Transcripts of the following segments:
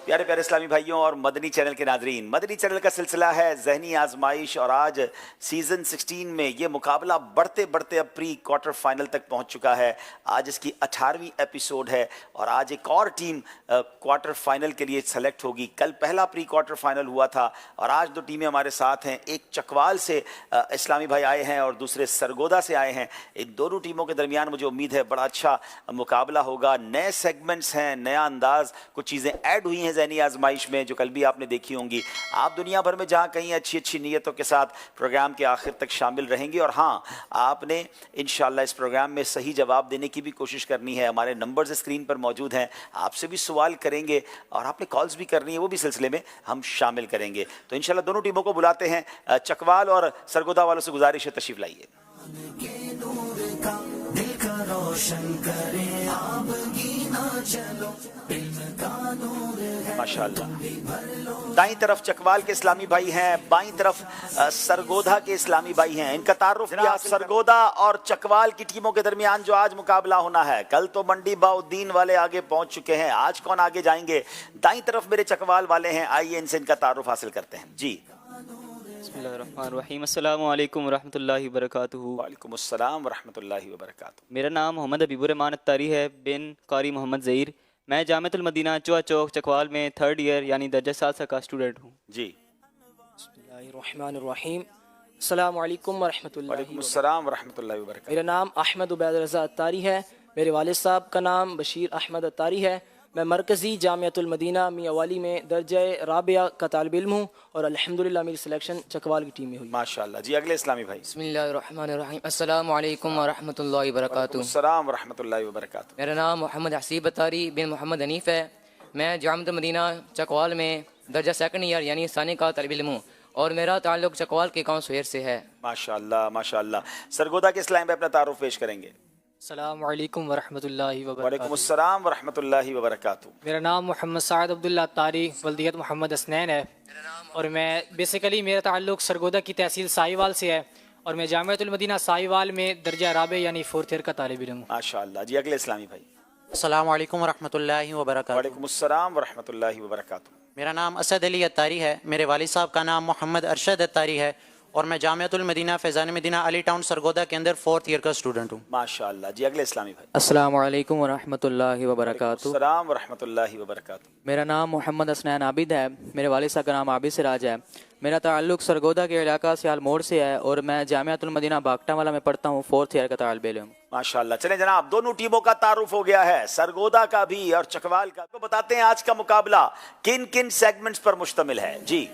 پیارے پیارے اسلامی بھائیوں اور مدنی چینل کے ناظرین، مدنی چینل کا سلسلہ ہے ذہنی آزمائش، اور آج سیزن 16 میں یہ مقابلہ بڑھتے بڑھتے اب پری کوارٹر فائنل تک پہنچ چکا ہے۔ آج اس کی 18ویں ایپیسوڈ ہے اور آج ایک اور ٹیم کوارٹر فائنل کے لیے سلیکٹ ہوگی۔ کل پہلا پری کوارٹر فائنل ہوا تھا اور آج دو ٹیمیں ہمارے ساتھ ہیں۔ ایک چکوال سے اسلامی بھائی آئے ہیں اور دوسرے سرگودا سے آئے ہیں۔ ان دونوں ٹیموں کے درمیان مجھے امید ہے بڑا اچھا مقابلہ ہوگا۔ نئے سیگمنٹس ہیں، نیا انداز، کچھ چیزیں ایڈ ہوئی ہیں ذہنی آزمائش میں جو کل بھی آپ نے دیکھی ہوں گی۔ آپ دنیا بھر میں جہاں کہیں اچھی اچھی نیتوں کے ساتھ پروگرام کے آخر تک شامل رہیں گے، اور ہاں آپ نے انشاءاللہ اس پروگرام میں صحیح جواب دینے کی بھی کوشش کرنی ہے۔ ہمارے نمبرز اسکرین پر موجود ہیں، آپ سے بھی سوال کریں گے اور آپ نے کالز بھی کرنی ہے، وہ بھی سلسلے میں ہم شامل کریں گے۔ تو انشاءاللہ دونوں ٹیموں کو بلاتے ہیں۔ چکوال اور سرگودا والوں سے گزارش ہے تشریف لائیے۔ ماشاءاللہ، دائیں طرف چکوال کے اسلامی بھائی ہیں، بائیں طرف سرگودا کے اسلامی بھائی ہیں۔ ان کا تعارف بھی آپ سرگودا اور چکوال کی ٹیموں کے درمیان جو آج مقابلہ ہونا ہے۔ کل تو منڈی باؤدین والے آگے پہنچ چکے ہیں، آج کون آگے جائیں گے؟ دائیں طرف میرے چکوال والے ہیں، آئیے ان سے ان کا تعارف حاصل کرتے ہیں۔ جی بسم اللہ الرحمن الرحیم، السلام علیکم ورحمۃ اللہ وبرکاتہ۔ وعلیکم السلام ورحمۃ اللہ وبرکاتہ۔ میرا نام محمد حبیب الرحمان اتاری ہے بن قاری محمد ظہیر۔ میں جامعۃ المدینہ چوہا چوک چکوال میں 3rd ایئر یعنی درجہ ثالثہ کا اسٹوڈنٹ ہوں۔ جی بسم اللہ الرحمن الرحیم، السلام علیکم ورحمۃ اللہ وعلیکم السلام ورحمۃ اللہ وبرکاتہ۔ میرا نام احمد عبید رضا اتاری ہے، میرے والد صاحب کا نام بشیر احمد اتاری ہے۔ میں مرکزی جامعۃ المدینہ میاں والی میں درجہ رابعہ کا طالب علم ہوں اور الحمدللہ میری سلیکشن چکوال کی ٹیم میں ہوئی۔ ماشاءاللہ۔ جی اگلے اسلامی بھائی۔ بسم اللہ الرحمن الرحیم، السلام علیکم ورحمۃ اللہ وبرکاتہ۔ السلام ورحمۃ اللہ وبرکاتہ۔ میرا نام محمد حسیب اتاری بن محمد حنیف ہے۔ میں جامعۃ المدینہ چکوال میں درجہ 2nd ایئر یعنی ثانی کا طالب علم ہوں اور میرا تعلق چکوال کے کونسلر سے ہے۔ ماشاءاللہ ماشاءاللہ۔ سرگودا کے اسلام پہ اپنا تعارف پیش کریں گے۔ السلام علیکم ورحمۃ اللہ وعلیکم وبرکاتہ۔ السلام ورحمۃ اللہ وبرکاتہ۔ میرا نام محمد سعد عبداللہ اتاری ولدیت محمد اسنین ہے اور میں بیسیکلی میرا تعلق سرگودا کی تحصیل سائیوال سے ہے اور میں جامعۃ المدینہ سائیوال میں درجہ رابع یعنی 4th ایئر کا طالب علم ہوں۔ ماشاءاللہ۔ جی اگلے اسلامی بھائی۔ السلام علیکم ورحمۃ اللہ وبرکاتہ۔ وعلیکم السلام ورحمۃ اللہ وبرکاتہ۔ میرا نام اسد علی اتاری ہے، میرے والد صاحب کا نام محمد ارشد اتاری ہے اور میں جامعۃ المدینہ فیضان مدینہ علی ٹاؤن سرگودا کے اندر 4th ایئر کا اسٹوڈنٹ ہوں۔ ماشاءاللہ۔ جی اگلے اسلامی بھائی۔ السلام علیکم ورحمۃ اللہ وبرکاتہ۔ السلام ورحمۃ اللہ وبرکاتہ۔ میرا نام محمد اسنین عابد ہے، میرے والد صاحب کا نام عابد سراج ہے۔ میرا تعلق سرگودا کے علاقہ سیال موڑ سے ہے اور میں جامعۃ المدینہ باگٹا والا میں پڑھتا ہوں، 4th ایئر کا طالب علم ہوں۔ ماشاءاللہ۔ چلیں جناب، دونوں ٹیموں کا تعارف ہو گیا ہے، سرگودا کا بھی اور چکوال کا۔ تو بتاتے ہیں آج کا مقابلہ کن کن سیگمنٹس پر مشتمل ہے۔ جی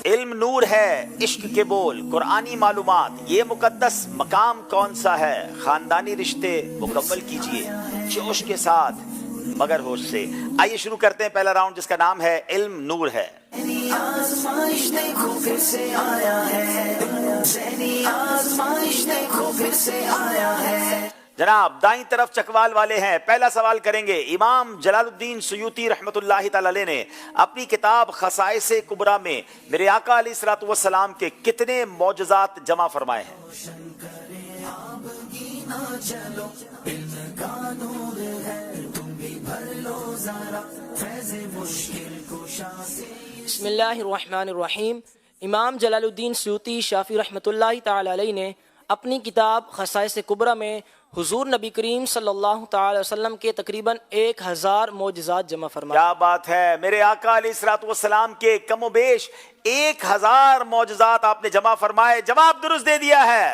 علم نور ہے، عشق کے بول، قرآنی معلومات، یہ مقدس مقام کون سا ہے، خاندانی رشتے مکمل کیجئے جوش کے ساتھ مگر ہوش سے۔ آئیے شروع کرتے ہیں پہلا راؤنڈ جس کا نام ہے علم نور ہے۔ آزمائش دیکھو پھر سے آیا ہے، ذہنی آزمائش دیکھو پھر سے آیا ہے۔ جناب دائیں طرف چکوال والے ہیں، پہلا سوال کریں گے۔ امام جلال الدین سیوطی رحمۃ اللہ تعالی علیہ نے اپنی کتاب خصائص کبریٰ میں میرے آقا علیہ الصلوۃ والسلام کے کتنے معجزات جمع فرمائے ہیں؟ بسم اللہ الرحمن الرحیم۔ امام جلال الدین سیوطی شافعی رحمۃ اللہ تعالی علیہ نے اپنی کتاب خصائص کبریٰ میں حضور نبی کریم صلی اللہ تعالی وسلم کے تقریباً 1000 معجزات جمع فرمائے۔ کیا بات ہے، میرے آقا علیہ الصلوۃ والسلام کے کم و بیش 1000 معجزات آپ نے جمع فرمائے۔ جواب درست دے دیا ہے۔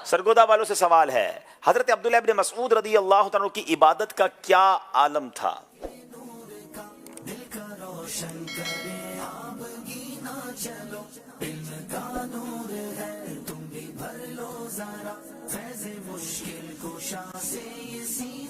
سرگودا والوں سے سوال ہے، حضرت عبداللہ ابن مسعود رضی اللہ تعالیٰ کی عبادت کا کیا عالم تھا؟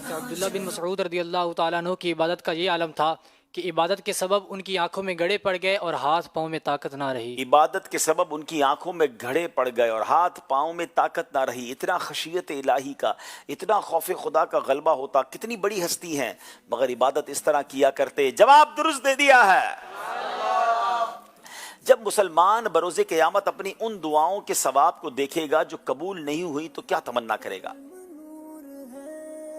عبداللہ بن مسعود رضی اللہ تعالیٰ عنہ کی عبادت کا یہ عالم تھا کہ عبادت کے سبب ان کی آنکھوں میں گڑے پڑ گئے اور ہاتھ پاؤں میں طاقت نہ رہی۔ عبادت کے سبب ان کی آنکھوں میں گھڑے پڑ گئے اور ہاتھ پاؤں میں طاقت نہ رہی۔ اتنا خشیت الہی کا، اتنا خوف خدا کا غلبہ ہوتا، کتنی بڑی ہستی ہیں مگر عبادت اس طرح کیا کرتے۔ جواب درست دے دیا ہے۔ جب مسلمان بروز قیامت اپنی ان دعاؤں کے ثواب کو دیکھے گا جو قبول نہیں ہوئی تو کیا تمنا کرے گا؟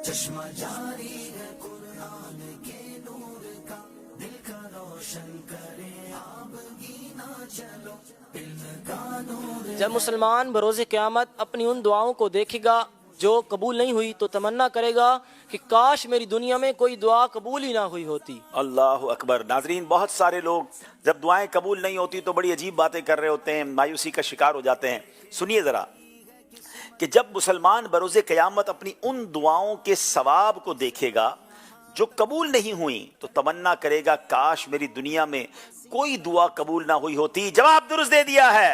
चश्मा जारी है कुरान के नूर का, दिल का रोशन करे आबगीना चलो, इल्म का नूर। जब मुसलमान बरोज़ क़यामत अपनी उन दुआओं को देखेगा जो कबूल नहीं हुई तो तमन्ना करेगा कि काश मेरी दुनिया में कोई दुआ कबूल ही ना हुई होती। अल्लाह अकबर। नाजरीन, बहुत सारे लोग जब दुआएं कबूल नहीं होती तो बड़ी अजीब बातें कर रहे होते हैं, मायूसी का शिकार हो जाते हैं। सुनिए ज़रा कि जब मुसलमान बरोज़ क़यामत अपनी उन दुआओं के सवाब को देखेगा जो कबूल नहीं हुई तो तमन्ना करेगा काश मेरी दुनिया में कोई दुआ कबूल ना हुई होती। जवाब दुरुस्त दे दिया है।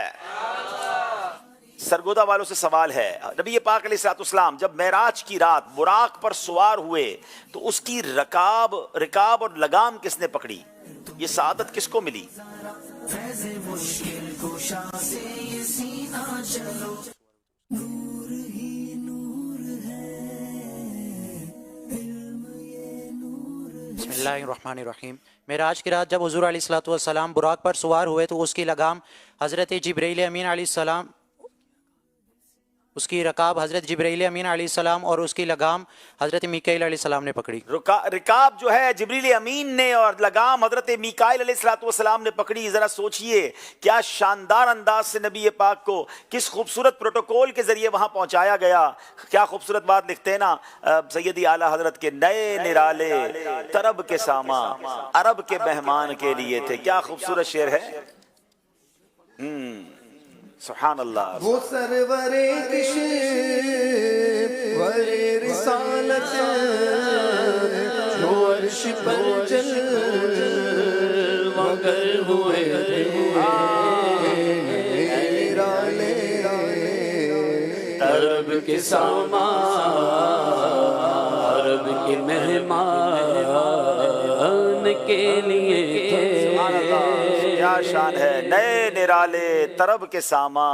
सरगोदा वालों से सवाल है, नबी पाक अलैहिस्सलाम जब मेराज की रात बुराक पर सवार हुए तो उसकी रिकाब और लगाम किसने पकड़ी? ये सआदत किसको मिली? फैज़ मुश्किल कुशा से ये सीना चलो, नूर ही नूर है, इल्म ये नूर है। बिस्मिल्लाहिर्रहमानिर्रहीम। मेराज की रात जब हुज़ूर अलैहिस्सलातु वस्सलाम बुराक पर सवार हुए तो उसकी लगाम हज़रत जिब्रील अमीन अलैहिस्सलाम, उसकी रकाब हज़रत जिब्रील अमीन अलैहिस्सलाम और उसकी लगाम हज़रत मीकाईल अलैहिस्सलाम ने पकड़ी। रिकाब जो है जिब्रील अमीन ने और लगाम हज़रत मीकाईल अलैहिस्सलाम ने पकड़ी। ज़रा सोचिए क्या शानदार अंदाज से नबी पाक को किस खूबसूरत प्रोटोकॉल के ज़रिए वहाँ पहुँचाया गया। क्या खूबसूरत बात लिखते हैं ना सैयदी आला हज़रत के नए निराले तरब के सामा अरब के मेहमान के लिए थे। क्या खूबसूरत शेर है। सुभान अल्लाह। वो सरवरे किशे वरे रिसालत जो अर्श पर चल मगर हुए निराले तरब के सामा अरब के मेहमान के लिए थे। क्या शान है। नए निराले तरब के सामा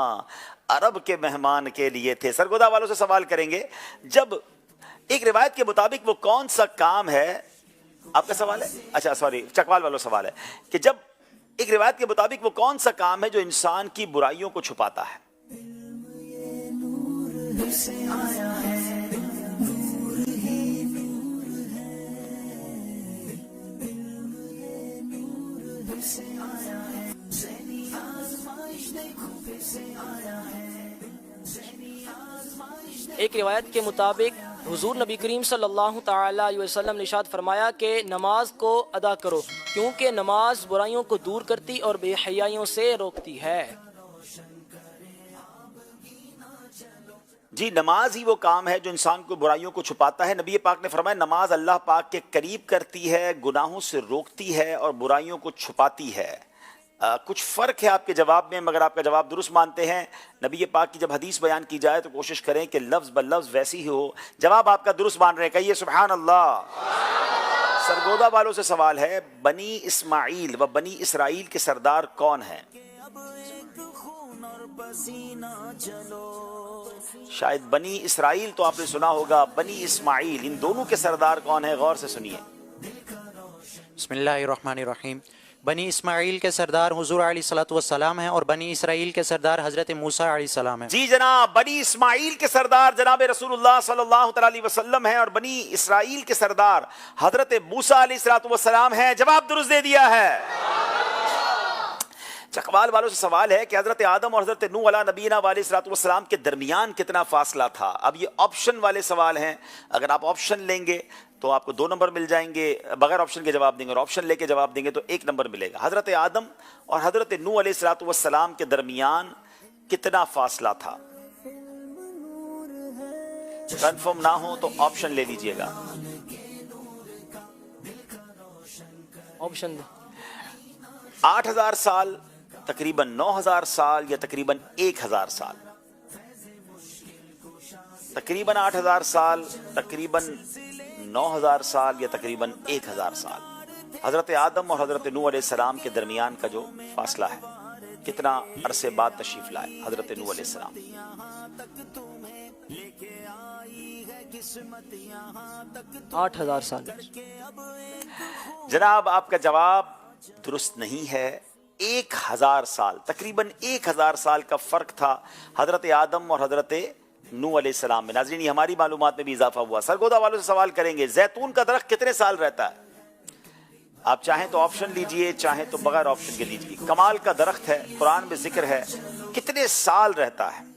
अरब के मेहमान के लिए थे। सरगोदा वालों से सवाल करेंगे, जब एक रिवायत के मुताबिक वो कौन सा काम है, आपका सवाल है, अच्छा सॉरी चकवाल वालों सवाल है कि जब एक रिवायत के मुताबिक वो कौन सा काम है जो इंसान की बुराइयों को छुपाता है? एक रिवायत के मुताबिक हुजूर नबी करीम सल्लल्लाहु ताला अलैहि वसल्लम ने इरशाद फरमाया कि नमाज को अदा करो क्योंकि नमाज बुराइयों को दूर करती और बेहयाइयों से रोकती है। जी, नमाज ही वो काम है जो इंसान को बुराइयों को छुपाता है। नबी पाक ने फरमाया नमाज अल्लाह पाक के करीब करती है, गुनाहों से रोकती है और बुराइयों को छुपाती है। कुछ फ़र्क है आपके जवाब में, मगर आपका जवाब दुरुस्त मानते हैं। नबी पाक की जब हदीस बयान की जाए तो कोशिश करें कि लफ्ज़ ब लफ्ज़ वैसी ही हो। जवाब आपका दुरुस्त मान रहे हैं, कहिए सुभान अल्लाह। सरगोदा वालों से सवाल है, बनी इस्माइल व बनी इसराइल के सरदार कौन हैं? शायद बनी इसराइल तो आपने सुना होगा, बनी इस्माइल, इन दोनों के सरदार कौन है? गौर से सुनिए। बिस्मिल्लाहिर्रहमानिर्रहीम। बनी इस्माइल के सरदार हुजूर अलैहिस्सलातु वस्सलाम हैं और बनी इसराइल के सरदार हज़रत मूसा अलैहिस्सलाम हैं। जी जनाब, बनी इस्माइल के सरदार जनाब रसूलुल्लाह सल्लल्लाहु अलैहि वसल्लम हैं और बनी इसराइल के सरदार हज़रत मूसा अलैहिस्सलातु वस्सलाम हैं। जवाब दुरुस्त दे दिया है। चकवाल वालों से सवाल है कि हज़रत आदम और हज़रत नूह अला नबीना अलैहिस्सलाम के दरमियान कितना फासला था? अब ये ऑप्शन वाले सवाल हैं। अगर आप ऑप्शन लेंगे तो आपको 2 नंबर मिल जाएंगे, बगैर ऑप्शन के जवाब देंगे और ऑप्शन लेके जवाब देंगे तो 1 नंबर मिलेगा। हज़रत आदम और हज़रत नूह अलैहिस्सलाम के दरमियान कितना फासला था? कंफर्म ना हो तो ऑप्शन ले लीजिएगा। ऑप्शन 8000 साल, तकरीबन 9000 साल या तकरीबन 1000 साल? तकरीबन 8000 साल, तकरीबन 9000 साल या तकरीबन 1000 साल। हज़रत आदम और हज़रत नूह अलैहिस्सलाम के दरमियान का जो फासला है, कितना अरसे बाद तशरीफ लाए हज़रत नूह अलैहिस्सलाम? 8000 साल। जनाब आपका जवाब दुरुस्त नहीं है। 1000 साल, तकरीबन 1000 साल का फर्क था हज़रत आदम और हज़रत नूह अलैहिस्सलाम में। नाज़रीन, ये हमारी मालूमात में भी इजाफा हुआ। सरगोदा वालों से सवाल करेंगे, जैतून का दरख्त कितने साल रहता है? आप चाहें तो ऑप्शन लीजिए, चाहें तो बगैर ऑप्शन के लीजिए। कमाल का दरख्त है, कुरान में जिक्र है, कितने साल रहता है?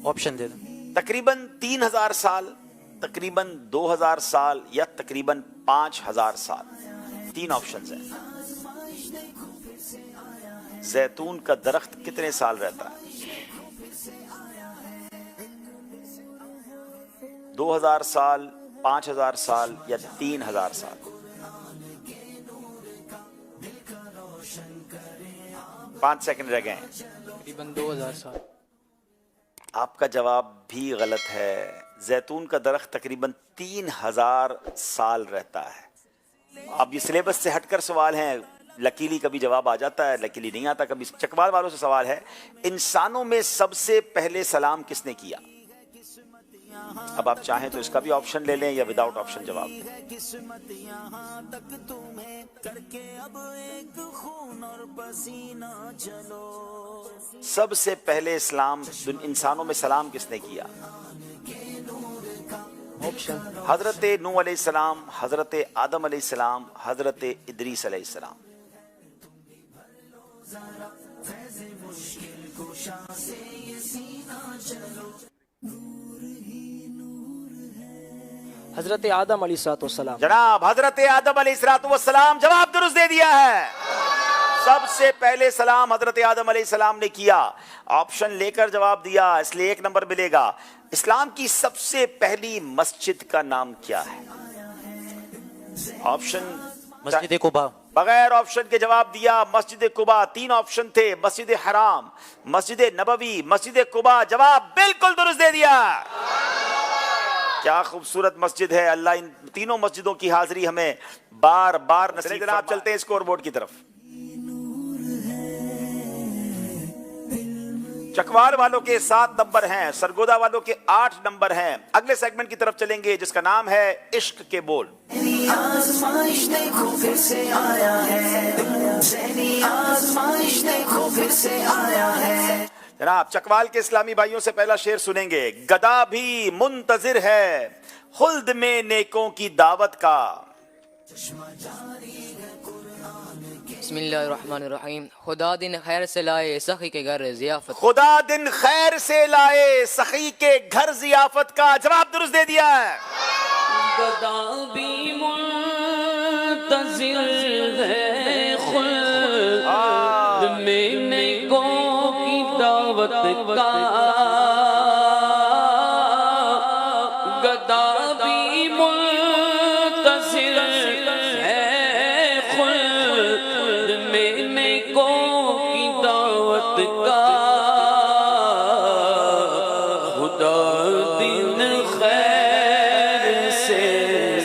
ऑप्शन दे दो। तकरीबन 3000 साल, तकरीबन 2000 साल या तकरीबन 5000 साल। 3 ऑप्शंस हैं। जैतून का दरख्त कितने साल रहता है? 2000 साल, 5000 साल या 3000 साल? पांच सेकंड रह गए हैं। तकरीबन 2000 साल। आपका जवाब भी गलत है। जैतून का दरख्त तकरीबन 3000 साल रहता है। अब ये सिलेबस से हटकर सवाल हैं, लकीली कभी जवाब आ जाता है, लकीली नहीं आता कभी। चकवाल वालों से सवाल है, इंसानों में सबसे पहले सलाम किसने किया? अब आप चाहें तो इसका भी ऑप्शन ले लें या विदाउट ऑप्शन जवाब दें। सबसे पहले इस्लाम इंसानों में सलाम किसने किया? ऑप्शन हजरत नूह अलैहिस्सलाम, हजरत आदम अलैहिस्सलाम, हजरत इदरीस अलैहिस्सलाम। हज़रत आदम अलैहिस्सलाम। जनाब, हजरत आदम अलैहिस्सलाम जवाब दुरुस्त दे दिया है। सबसे पहले सलाम हजरत आदम अलैहिस्सलाम ने किया। ऑप्शन लेकर जवाब दिया, इसलिए 1 नंबर मिलेगा। इस्लाम की सबसे पहली मस्जिद का नाम क्या है? ऑप्शन मस्जिद कुबा। बगैर ऑप्शन के जवाब दिया, मस्जिद कुबा। 3 ऑप्शन थे, मस्जिद हराम, मस्जिद नबवी, मस्जिद कुबा। जवाब बिल्कुल दुरुस्त दे दिया। क्या खूबसूरत मस्जिद है। अल्लाह इन तीनों मस्जिदों की हाजिरी हमें बार बार नसीब फरमाए। आप चलते हैं स्कोर बोर्ड की तरफ। चकवाल वालों के 7 नंबर हैं, सरगोदा वालों के 8 नंबर हैं। अगले सेगमेंट की तरफ चलेंगे जिसका नाम है इश्क के बोल। आज़माइश देखो फिर से आया है, ज़हनी आज़माइश देखो फिर से आया है। जनाब, चकवाल के इस्लामी भाइयों से पहला शेर सुनेंगे। गदा भी मुंतजिर है खुल्द में नेकों की दावत का। बिस्मिल्लाहिर्रहमानिर्रहीम। खुदा दिन खैर से लाए सखी के घर जियाफत। खुदा दिन खैर से लाए सखी के घर जियाफत का। जवाब दुरुस्त दे दिया है। गदा भी मुंतज़िर है खुल्द में नेकों की दावत का। गदा भी मुंतज़िर है खुल्द में नेकों की दावत का। खुदा दिन खैर से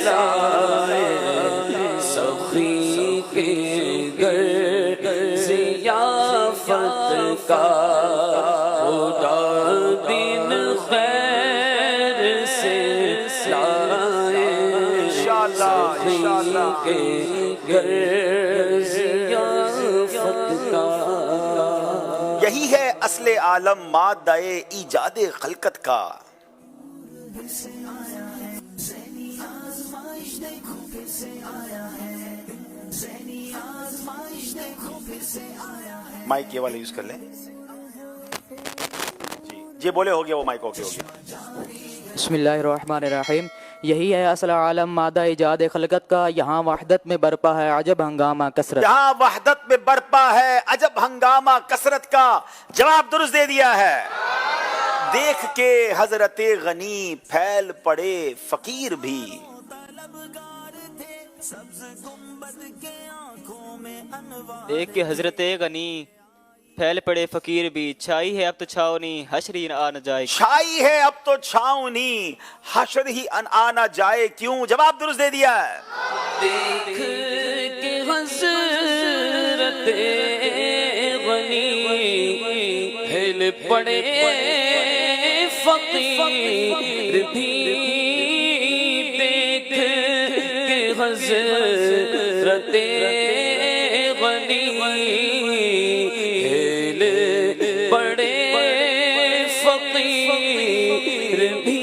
लाए सखी के घर जियाफत का। खुदा दिन खैर से लाए सखी के घर जियाफत का। यही है असले आलम मादाए इजादे खलकत का। माइक ये वाला यूज कर लें जी। ये बोले हो गया, वो माइक ओके हो गया। बिस्मिल्लाहिर्रहमानिर्रहीम। यही है असल आलम मादा इजाद खलकत का। यहाँ वहदत में बरपा है अजब हंगामा कसरत। यहाँ वहदत में बरपा है अजब हंगामा कसरत का। जवाब दुरुस्त दे दिया है। देख के हजरत गनी फैल पड़े फकीर भी। देख के हजरत गनी फैल पड़े फकीर भी। छाई है अब तो छावनी हशरी आ न जाए। छाई है अब तो छावनी हशर ही आ न जाए क्यों। जवाब दुरुस्त दे दिया है। देख के हज़रत गनी हिल पड़े फकीर भी। देख के हज़रत بھی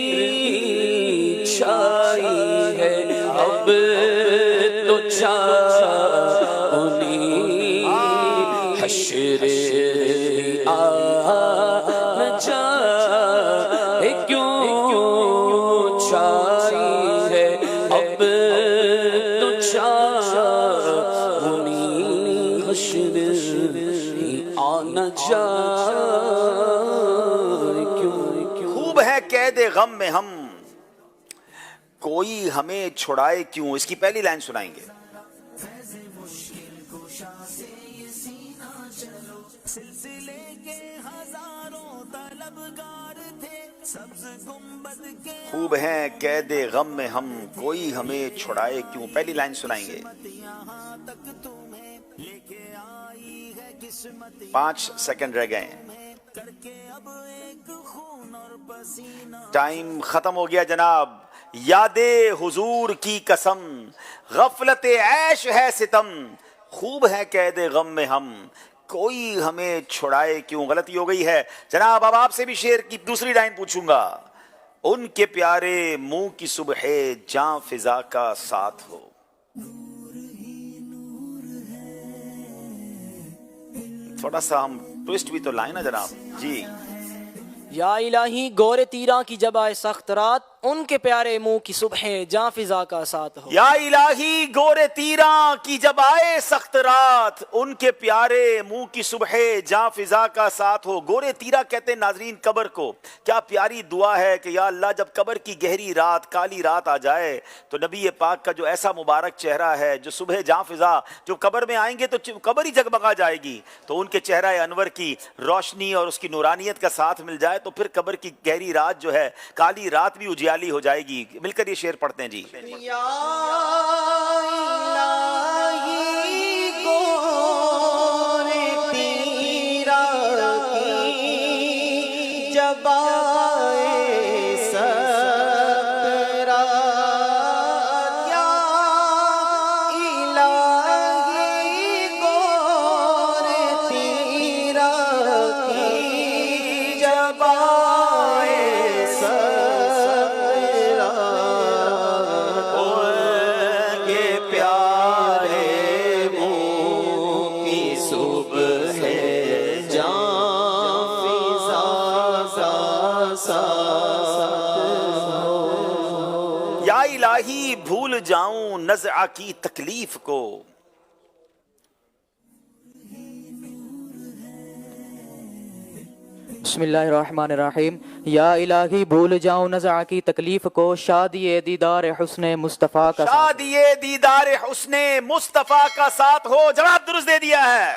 چھائی ہے اب تو چھاؤنی حشر آ نہ جائے کیوں چھائی ہے اب تو چھاؤنی حشر آ نہ جائے کیوں خوب ہے قید غم میں ہم کوئی ہمیں چھڑائے کیوں. اس کی پہلی لائن سنائیں گے. خوب ہیں قید غم میں ہم کوئی ہمیں چھڑائے کیوں. پہلی لائن سنائیں گے. 5 سیکنڈ رہ گئے ہیں. ٹائم ختم ہو گیا جناب. یاد حضور کی قسم غفلت عیش ہے ستم. خوب ہے قید غم میں ہم کوئی ہمیں چھڑائے کیوں. غلطی ہو گئی ہے جناب. اب آپ سے بھی شعر کی دوسری لائن پوچھوں گا. ان کے پیارے منہ کی صبح جاں فضا کا ساتھ ہو. تھوڑا سا ہم ٹویسٹ بھی تو لائیں نا جناب جی. یا الہی گور تیراں کی جب آئے سخت رات ان کے پیارے منہ کی صبح جاں فضا کا ساتھ ہو. یا الہی گور تیراں کی جب آئے سخت رات ان کے پیارے منہ کی صبح جاں فضا کا ساتھ ہو. گور تیرا کہتے ہیں ناظرین قبر کو. کیا پیاری دعا ہے کہ یا اللہ جب قبر کی گہری رات کالی رات آ جائے تو نبی پاک کا جو ایسا مبارک چہرہ ہے جو صبح جاں فضا جو قبر میں آئیں گے تو قبر ہی جگمگا جائے گی تو ان کے چہرہ انور کی روشنی اور اس کی نورانیت کا ساتھ مل جائے تو پھر قبر کی گہری رات جو ہے کالی رات بھی اجیالی ہو جائے گی. مل کر یہ شعر پڑھتے ہیں جی. یا الہی گور تیرا کی جب آئے سکرات. یا الہی گور تیرا کی جب آئے یا الہی بھول جاؤں نزع کی تکلیف کو. بسم اللہ الرحمن الرحیم. یا الہی بھول جاؤں نزع کی تکلیف کو شادی دیدار حسن مصطفیٰ کا شادی دیدار حسن مصطفیٰ کا ساتھ ہو. جواب درست دے دیا ہے.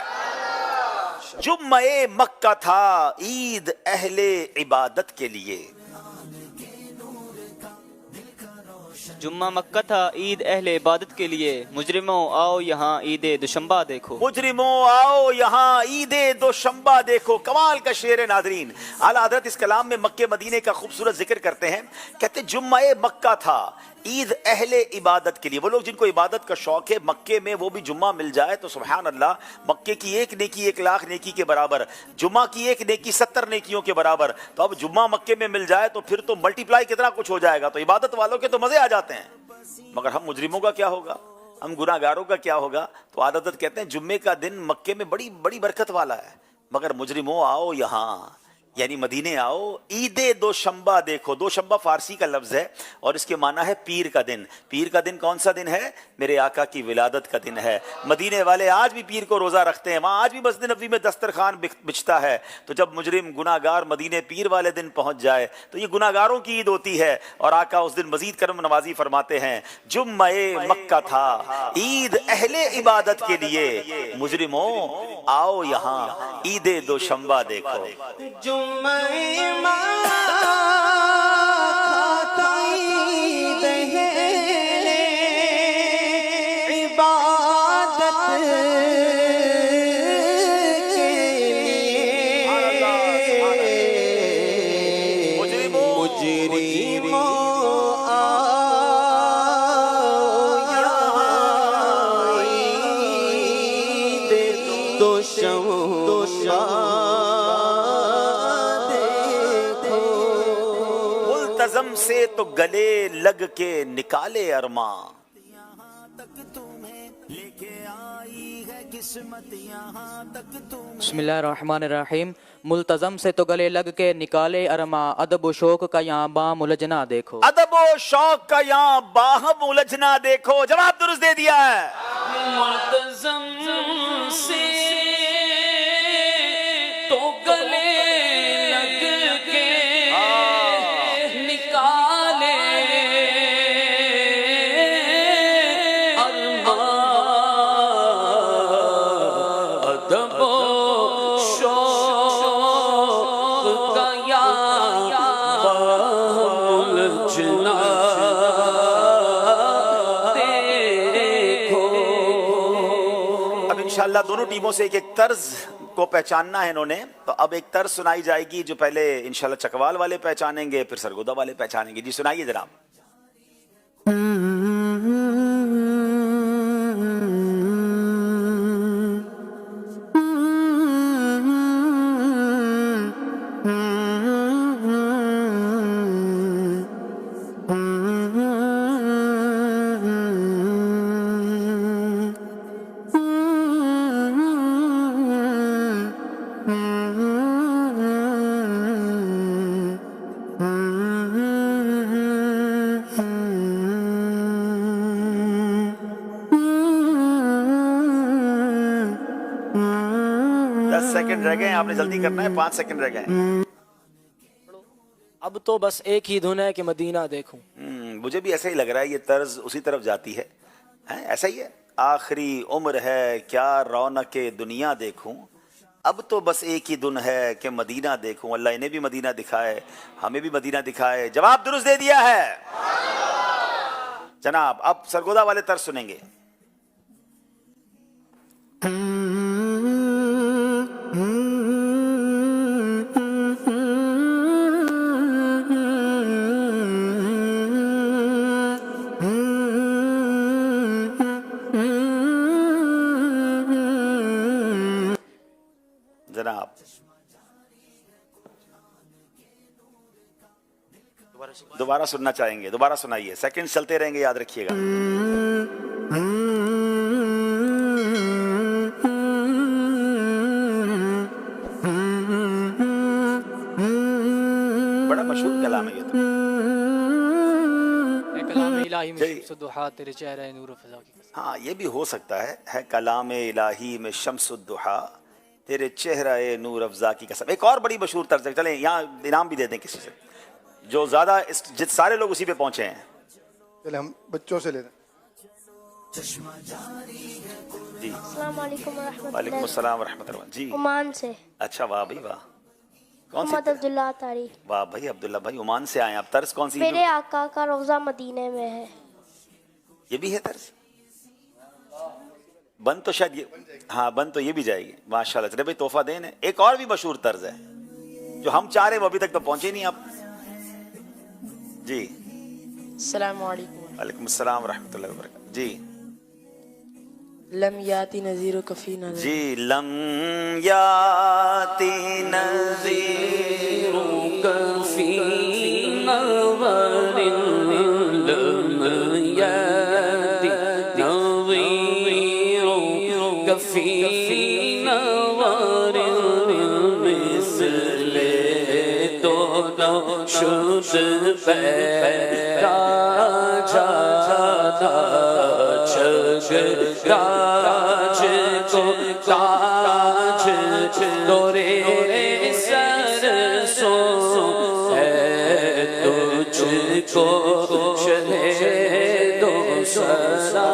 جمعہ مکہ تھا عید اہل عبادت کے لیے. جمعہ مکہ تھا عید اہل عبادت کے لیے. مجرموں آؤ یہاں عید دوشنبہ دیکھو. مجرموں آؤ یہاں عید دوشنبہ دیکھو. کمال کا شعر ہے ناظرین. اعلیٰ حضرت اس کلام میں مکہ مدینے کا خوبصورت ذکر کرتے ہیں. کہتے جمعہ مکہ تھا عید اہل عبادت کے لیے. وہ لوگ جن کو عبادت کا شوق ہے مکے میں وہ بھی جمعہ مل جائے تو سبحان اللہ. مکے کی ایک نیکی 1,00,000 نیکی کے برابر, جمعہ کی ایک نیکی 70 نیکیوں کے برابر. تو اب جمعہ مکے میں مل جائے تو پھر تو ملٹی پلائی کتنا کچھ ہو جائے گا. تو عبادت والوں کے تو مزے آ جاتے ہیں. مگر ہم مجرموں کا کیا ہوگا, ہم گناہ گاروں کا کیا ہوگا. تو عادت کہتے ہیں جمعے کا دن مکے میں بڑی بڑی برکت والا ہے. مگر مجرموں آؤ یہاں یعنی مدینے آؤ عید دوشنبہ دیکھو. دوشنبہ فارسی کا لفظ ہے اور اس کے معنی ہے پیر کا دن. پیر کا دن کون سا دن ہے؟ میرے آقا کی ولادت کا دن ہے. مدینے والے آج بھی پیر کو روزہ رکھتے ہیں. وہاں آج بھی مسجد نبوی میں دسترخوان بچتا ہے. تو جب مجرم گناہ گار مدینے پیر والے دن پہنچ جائے تو یہ گناہ گاروں کی عید ہوتی ہے. اور آقا اس دن مزید کرم نوازی فرماتے ہیں. جمعہ مکہ تھا عید اہل عبادت کے لیے. مجرموں آؤ یہاں عید دوشنبہ دیکھو. تو گلے لگ کے نکالے ارماں. بسم اللہ الرحمن الرحیم. ملتزم سے تو گلے لگ کے نکالے ارماں، ادب و شوق کا یہاں بام الجھنا دیکھو. ادب و شوق کا یہاں باہم الجھنا دیکھو. جواب درست دے دیا ہے. ملتزم سے تو گلے لگ کے نکالے ارماں، ادب و شوق کا یہاں الجھنا دیکھو. اب انشاءاللہ دونوں ٹیموں سے ایک ایک طرز کو پہچاننا ہے انہوں نے. تو اب ایک طرز سنائی جائے گی جو پہلے انشاءاللہ چکوال والے پہچانیں گے، پھر سرگودا والے پہچانیں گے. جی سنائیے جناب. سیکنڈ رہ گئے ہیں، آپ نے جلدی کرنا ہے. 5 سیکنڈ رہ گئے ہیں. اب تو بس ایک ہی دھن ہے کہ مدینہ دیکھوں. مجھے بھی ایسا ہی لگ رہا ہے یہ طرز اسی طرف جاتی ہے. ایسا ہی ہے. آخری عمر ہے کیا رونق دنیا دیکھوں، اب تو بس ایک ہی دن ہے کہ مدینہ دیکھوں. اللہ انہیں بھی مدینہ دکھائے، ہمیں بھی مدینہ دکھائے. جواب درست دے دیا ہے جناب. اب سرگودا والے طرز سنیں گے. جناب دوبارہ سننا چاہیں گے؟ دوبارہ سنائیے. سیکنڈ چلتے رہیں گے، یاد رکھیے گا. بڑا مشہور کلام ہے یہ تو. اے کلام الہی میں شمس الضحیٰ تیرے چہرہ نور و فضا کی قسم. ہاں یہ بھی ہو سکتا ہے کلام الہی میں شمس الضحیٰ تیرے چہرہ نور افزا کی قسم. ایک اور بڑی مشہور طرز ہے. چلیں یہاں انعام بھی دے دیں کسی سے جو زیادہ سارے لوگ اسی پہ پہنچے ہیں. چلے ہم بچوں سے لے دیں. جی السلام علیکم ورحمۃ وعلیکم اللہ. السلام ورحمۃ اللہ. جی عمان سے اچھا، واہ بھائی واہ. کون محمد سی؟ عبداللہ تاری. واہ بھائی عبداللہ بھائی عمان سے آئے. آپ طرز کون سی؟ میرے آقا کا روضہ مدینے میں ہے. یہ بھی ہے طرز. بند تو شاید یہ، ہاں بند تو یہ بھی جائے گی. ماشاءاللہ. چلے بھائی تحفہ دین ہے. ایک اور بھی مشہور طرز ہے جو ہم چاہ رہے ہیں وہ ابھی تک تو پہنچے نہیں آپ. جی السلام علیکم. وعلیکم السلام ورحمۃ اللہ وبرکاتہ. جی لم یاتی نذیر کفی نظر. جی لم یاتی نذیر فی نظر لم یاتی نظیر فی نظر مثل تو نشد پیدا جاتا چگ راج کو تاج دورے سر سو ہے تجھ کو شہ دو سرا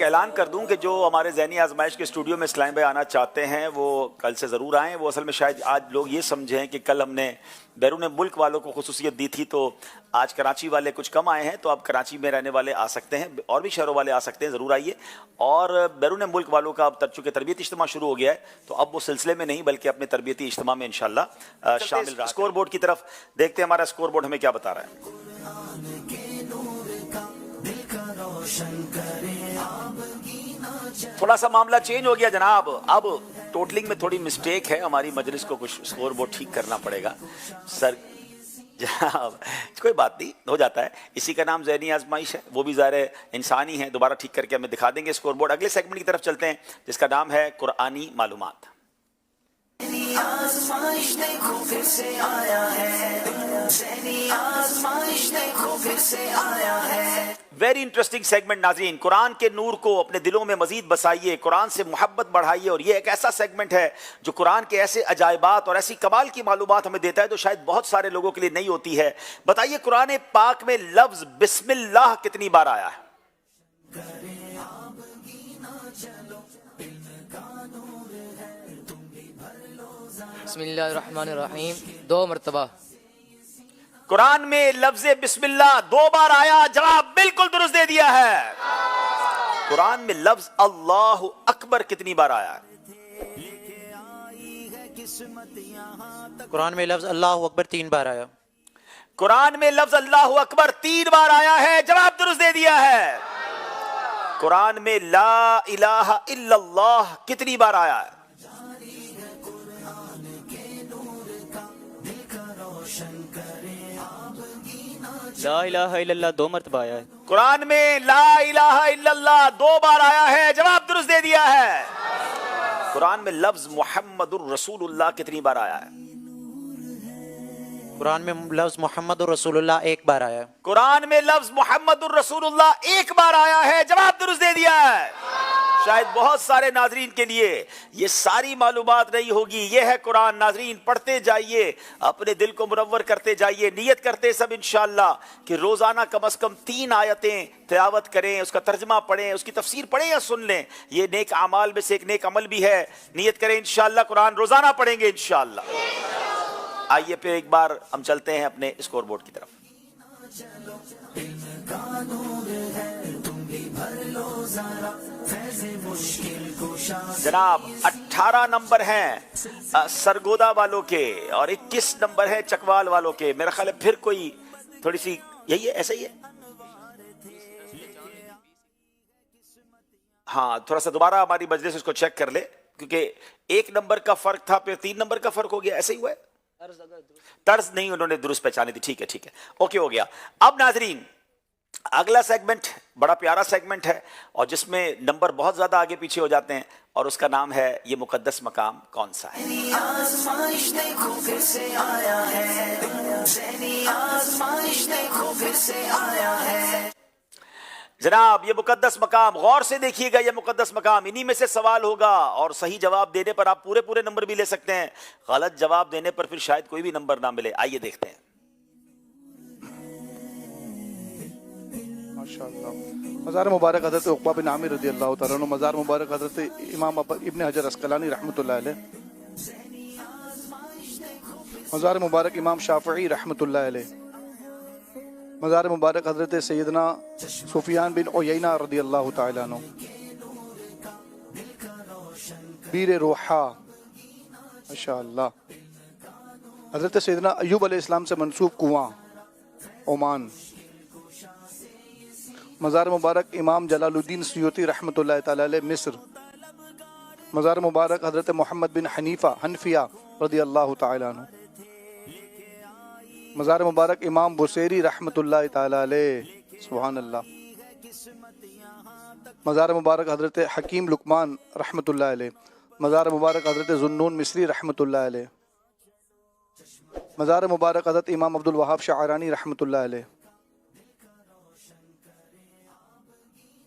اعلان کر دوں کہ جو ہمارے ذہنی آزمائش کے اسٹوڈیو میں اسلام بھائی آنا چاہتے ہیں وہ کل سے ضرور آئیں. وہ اصل میں شاید آج لوگ یہ سمجھیں کہ کل ہم نے بیرون ملک والوں کو خصوصیت دی تھی تو آج کراچی والے کچھ کم آئے ہیں. تو اب کراچی میں رہنے والے آ سکتے ہیں اور بھی شہروں والے آ سکتے ہیں، ضرور آئیے. اور بیرون ملک والوں کا اب چونکہ تربیتی اجتماع شروع ہو گیا ہے تو اب وہ سلسلے میں نہیں بلکہ اپنے تربیتی اجتماع میں انشاءاللہ شامل رہا. اسکور بورڈ کی طرف دیکھتے ہیں ہمارا اسکور بورڈ ہمیں کیا بتا رہا ہے. تھوڑا سا معاملہ چینج ہو گیا جناب. اب टोटलिंग में थोड़ी मिस्टेक है, हमारी मजलिस को कुछ स्कोर बोर्ड ठीक करना पड़ेगा सर। जनाब कोई बात नहीं, हो जाता है। इसी का नाम ज़हनी आजमाइश है, वो भी ज़ाहिर है इंसानी है। दोबारा ठीक करके हमें दिखा देंगे स्कोर बोर्ड। अगले सेगमेंट की तरफ चलते हैं जिसका नाम है कुरानी मालूमात। आज़माइश देखो फिर से आया है, ज़हनी आज़माइश देखो फिर से आया है। वेरी इंटरेस्टिंग सेगमेंट नाज़रीन। कुरान के नूर को अपने दिलों में मजीद बसाइए, कुरान से मोहब्बत बढ़ाइए। और ये एक ऐसा सेगमेंट है जो कुरान के ऐसे अजायबात और ऐसी कमाल की मालूमात हमें देता है जो शायद बहुत सारे लोगों के लिए नहीं होती है। बताइए कुरान पाक में लफ्ज बिस्मिल्लाह कितनी बार आया है? बिस्मिल्लाहिर्रहमानिर्रहीम 2 मरतबा। कुरान में लफ्ज बिस्मिल्लाह 2 बार आया, जवाब बिल्कुल दुरुस्त दे दिया है। कुरान में लफ्ज अल्लाह अकबर कितनी बार आया है? कुरान में लफ्ज अल्लाह अकबर 3 बार आया। कुरान में लफ्ज अल्लाह अकबर 3 बार आया है, जवाब दुरुस्त दे दिया है। कुरान में ला इलाहा इल्लल्लाह कितनी बार आया है? ला इलाहा इल्लल्लाह 2 मरतबा आया है। कुरान में ला इलाहा इल्लल्लाह 2 बार आया है, जवाब दुरुस्त दे दिया है। कुरान में लफ्ज मुहम्मदुर रसूलुल्लाह कितनी बार आया है? कुरान में लफ्ज मोहम्मद रसूलुल्लाह 1 बार आया है। कुरान में लफ्ज मुहम्मदुर रसूलुल्लाह 1 बार आया है, जवाब दुरुस्त दे दिया है। शायद बहुत सारे नाजरीन के लिए ये सारी मालूमात नहीं होगी। ये है कुरान। नाजरीन पढ़ते जाइए, अपने दिल को मुनव्वर करते जाइए। नियत करते सब इंशाअल्लाह कि रोजाना कम से कम 3 आयतें तिलावत करें, उसका तर्जमा पढ़ें, उसकी तफसीर पढ़ें या सुन लें। ये नेक अमाल में से एक नेक अमल भी है। नियत करें इंशाअल्लाह कुरान रोजाना पढ़ेंगे इंशाअल्लाह। आइए फिर एक बार हम चलते हैं अपने स्कोर बोर्ड की तरफ। जनाब 18 नंबर हैं सरगोदा वालों के और 21 नंबर है चकवाल वालों के। मेरा ख्याल है फिर कोई थोड़ी सी यही है, ऐसा ही है। हाँ, थोड़ा सा दोबारा हमारी मजलिस उसको चेक कर ले, क्योंकि 1 नंबर का फर्क था, फिर 3 नंबर का फर्क हो गया। ऐसा ही हुआ है। तर्ज नहीं उन्होंने दुरुस्त पहचानी थी। ठीक है, ओके हो गया। अब नाजरीन अगला सेगमेंट बड़ा प्यारा सेगमेंट है और जिसमें नंबर बहुत ज्यादा आगे पीछे हो जाते हैं, और उसका नाम है ये मुकद्दस मकाम कौन सा है। आज़माइश देखो फिर से आया है, ज़हनी आज़माइश देखो फिर से आया है। जनाब ये मुकद्दस मकाम गौर से देखिएगा। ये मुकद्दस मकाम, इन्हीं में से सवाल होगा और सही जवाब देने पर आप पूरे पूरे नंबर भी ले सकते हैं। गलत जवाब देने पर फिर शायद कोई भी नंबर ना मिले। आइए देखते हैं। माशाअल्लाह। मज़ार मुबारक हज़रत उक़बा बिन आमिर रज़ी अल्लाह तआला अन्हु, मज़ार मुबारक हज़रत इमाम इब्न हजर अस्क़लानी रहमतुल्लाह अलैह, मज़ार मुबारक इमाम शाफ़िई रहमतुल्लाह अलैह, मज़ार मुबारक हज़रत सैयदना सुफियान बिन उयैना रज़ी अल्लाह तआला अन्हु, बीर रोहा माशाअल्लाह, हज़रत सैयदना अय्यूब अलैहिस्सलाम से मंसूब कुआं ओमान, मज़ार मुबारक इमाम जलालुद्दीन सुयूती रहमतुल्लाह तआला अलैह मिस्र, मज़ार मुबारक हज़रत मोहम्मद बिन हनफिया रज़ी अल्लाह तआला अन्हु, मज़ार मुबारक इमाम बुसेरी रहमतुल्लाह तआला अलैह सुभान अल्लाह, मज़ार मुबारक हज़रत हकीम लुकमान रहमतुल्लाह अलैह, मज़ार मुबारक हज़रत ज़ुन्नून मिस्री रहमतुल्लाह अलैह, मज़ार मुबारक हज़रत इमाम अब्दुल वहाब शाअरानी रहमतुल्लाह अलैह,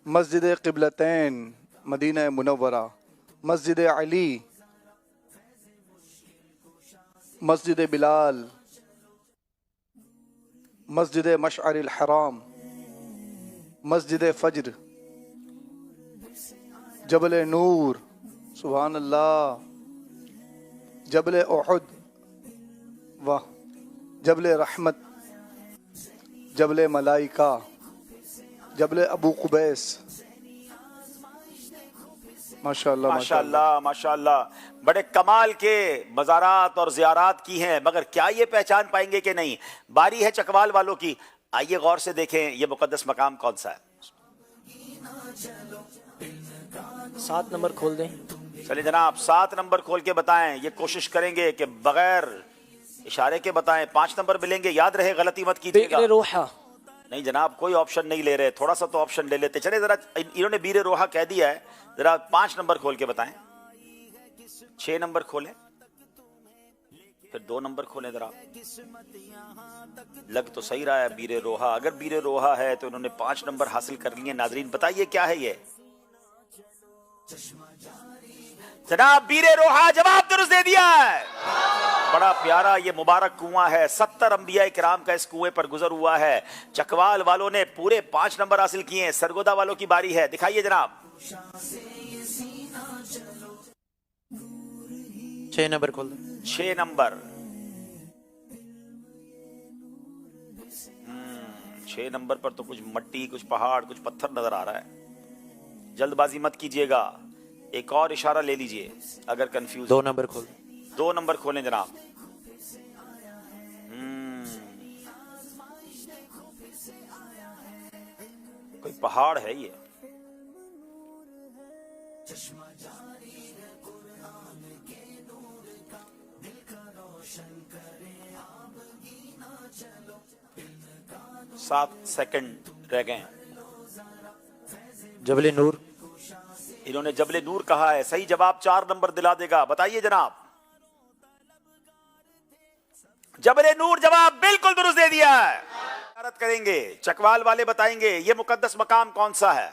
मस्जिद क़िबलतैन मदीना मुनव्वरा, मस्जिद अली, मस्जिद बिलाल, मस्जिद मशअरिल हराम, मस्जिद फज्र, जबल नूर सुभान अल्लाह, जबल उहुद वाह, जबल रहमत, जबल मलाइका, जबल अबू कुबैस। माशाअल्लाह माशाअल्लाह माशाअल्लाह, बड़े कमाल के मज़ारात और ज़ियारात की हैं, मगर क्या ये पहचान पाएंगे कि नहीं? बारी है चकवाल वालों की। आइए गौर से देखें ये मुकद्दस मकाम कौन सा है। 7 नंबर खोल दें। चलिए जनाब 7 नंबर खोल के बताएं। ये कोशिश करेंगे कि बगैर इशारे के बताएं। 5 नंबर मिलेंगे, याद रहे गलती मत कीजिएगा। बीर रोहा। नहीं जनाब कोई ऑप्शन नहीं ले रहे, थोड़ा सा तो ऑप्शन ले लेते। चले जरा, इन्होंने बीर रोहा कह दिया है, जरा 5 नंबर खोल के बताएं। 6 नंबर खोलें, फिर 2 नंबर खोलें जरा। लग तो सही रहा है बीर रोहा। अगर बीर रोहा है तो इन्होंने 5 नंबर हासिल कर लिए। नाजरीन बताइए क्या है ये? जनाब बीर रोहा जवाब दुरुस्त दे दिया है। बड़ा प्यारा ये मुबारक कुआं है। 70 अंबिया किराम का इस कुएं पर गुजर हुआ है। चकवाल वालों ने पूरे 5 नंबर हासिल किए हैं। सरगोदा वालों की बारी है, दिखाइए जनाब। 6 नंबर खोल दो। 6 नंबर। 6 नंबर पर तो कुछ मट्टी, कुछ पहाड़, कुछ पत्थर नजर आ रहा है। जल्दबाजी मत कीजिएगा, एक और इशारा ले लीजिए अगर कंफ्यूज। 2 नंबर खोल। 2 नंबर खोलें जनाब। कोई पहाड़ है ये। सात सेकंड रह गए। जबल नूर। इन्होंने जबल नूर कहा है। सही जवाब 4 नंबर दिला देगा। बताइए जनाब। जबल नूर जवाब बिल्कुल दुरुस्त दे दिया है। भारत करेंगे, चकवाल वाले बताएंगे ये मुकद्दस मकाम कौन सा है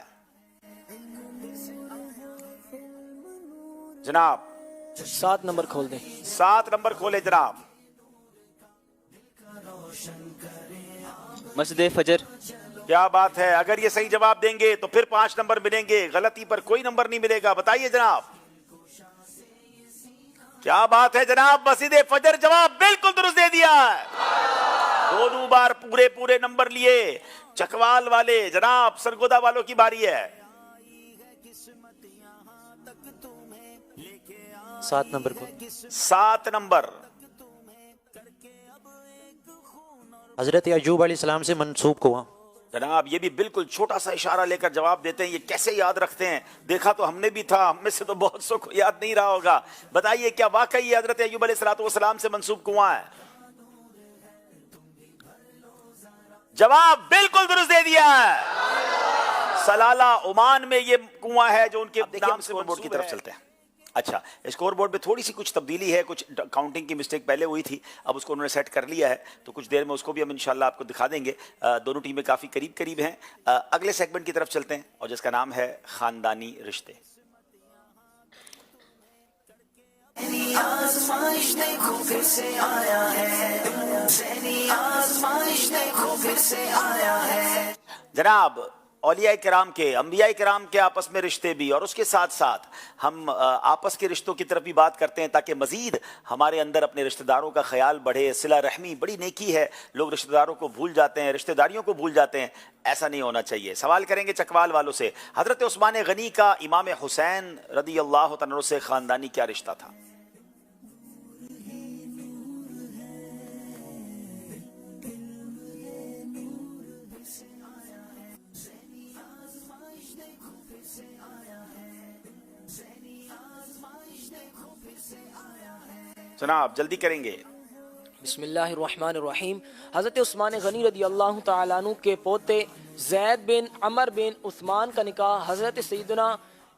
जनाब। 7 नंबर खोल दें। 7 नंबर खोले जनाब। मस्जिद फजर। क्या बात है। अगर ये सही जवाब देंगे तो फिर 5 नंबर मिलेंगे, गलती पर कोई नंबर नहीं मिलेगा। बताइए जनाब। क्या बात है जनाब। मस्जिद फजर जवाब बिल्कुल दुरुस्त दे दिया है। दोनों बार पूरे नंबर लिए चकवाल वाले। जनाब सरगोदा वालों की बारी है। 7 नंबर खोल। 7 नंबर। हजरत अय्यूब अलैहिस्सलाम से मंसूब कुआं। जनाब ये भी बिल्कुल छोटा सा इशारा लेकर जवाब देते हैं। ये कैसे याद रखते हैं? देखा तो हमने भी था, हम में से तो बहुत सौ को याद नहीं रहा होगा। बताइए क्या वाकई ये हजरत अय्यूब अलैहिस्सलाम से मंसूब कुआं है? जवाब बिल्कुल दुरुस्त दे दिया है। सलाला ओमान में ये कुआं है जो उनके नाम से बोर्ड की तरफ चलते हैं। अच्छा, स्कोर बोर्ड पे थोड़ी सी कुछ तब्दीली है, कुछ काउंटिंग की मिस्टेक पहले हुई थी, अब उसको उन्होंने सेट कर लिया है, तो कुछ देर में उसको भी हम इंशाल्लाह आपको दिखा देंगे। दोनों टीमें काफ़ी करीब हैं। अगले सेगमेंट की तरफ चलते हैं और जिसका नाम है ख़ानदानी रिश्ते। आज़माइश देखो फिर से आया है, आज़माइश देखो फिर से आया है। जनाब औलिया किराम के, अंबिया किराम के आपस में रिश्ते भी, और उसके साथ साथ हम आपस के रिश्तों की तरफ भी बात करते हैं ताकि मज़ीद हमारे अंदर अपने रिश्तेदारों का ख्याल बढ़े। सिला रहमी बड़ी नेकी है। लोग रिश्तेदारों को भूल जाते हैं, रिश्तेदारियों को भूल जाते हैं। ऐसा नहीं होना चाहिए। सवाल करेंगे चकवाल वालों से, हज़रत उस्मान गनी का इमाम हुसैन रदी अल्लाह तआला अन्हु से ख़ानदानी क्या रिश्ता था? जनाब जल्दी करेंगे। बिस्मिल्लाहिर्रहमानिर्रहीम। हज़रत उस्मान गनी रदी अल्लाह तआला अन्हु के पोते ज़ैद बिन अमर बिन उस्मान का निकाह हज़रत सैयदना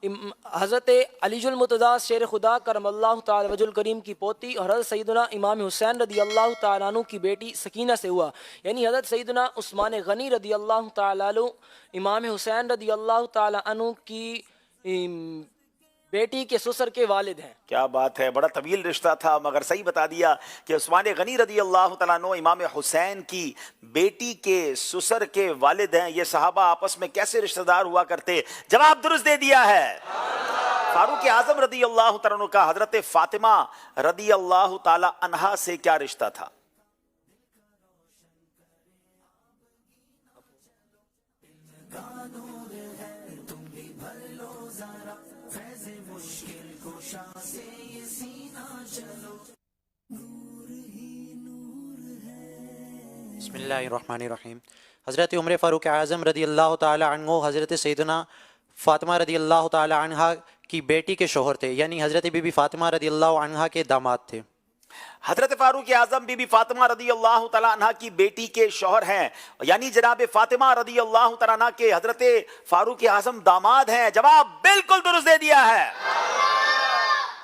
हज़रत अलीजुल मुर्तज़ा शेर खुदा करमल्लाहु तआला वजहुल करीम की पोती और हज़रत सैयदना इमाम हुसैन रदी अल्लाह तआला अन्हु की बेटी सकीना से हुआ। यानी हज़रत सैयदना उस्मान गनी रदी अल्लाह तआला अन्हु इमाम हुसैन रदी अल्लाह तआला अन्हु की बेटी के ससुर के वालिद हैं। क्या बात है। बड़ा तवील रिश्ता था, मगर सही बता दिया कि उस्मान गनी रदी अल्लाह तआला अन्हु इमाम हुसैन की बेटी के ससुर के वालिद हैं। ये सहाबा आपस में कैसे रिश्तेदार हुआ करते? जवाब दुरुस्त दे दिया है। फारूक आजम रदी अल्लाह तआला अन्हु का हजरत फातिमा रदी अल्लाह तआला अन्हा से क्या रिश्ता था? बिस्मिल्लाहिर्रहमानिर्रहीम। हज़रत उमर फ़ारूक आज़म रदी अल्लाह ताला अन्हु हज़रत सैयदना फ़ातिमा रदी अल्लाह ताला अन्हा की बेटी के शोहर थे, यानी हज़रत बीबी फातिमा रदी अल्लाह अन्हा के दामाद थे। हजरत फारूक आजम बीबी फातिमा रदी अल्लाह तआला अन्हा की बेटी के शौहर हैं, यानी जनाब फातिमा रदी अल्लाह तआला अन्हा के हजरत फारूक आजम दामाद हैं। जवाब बिल्कुल दुरुस्त दे दिया है,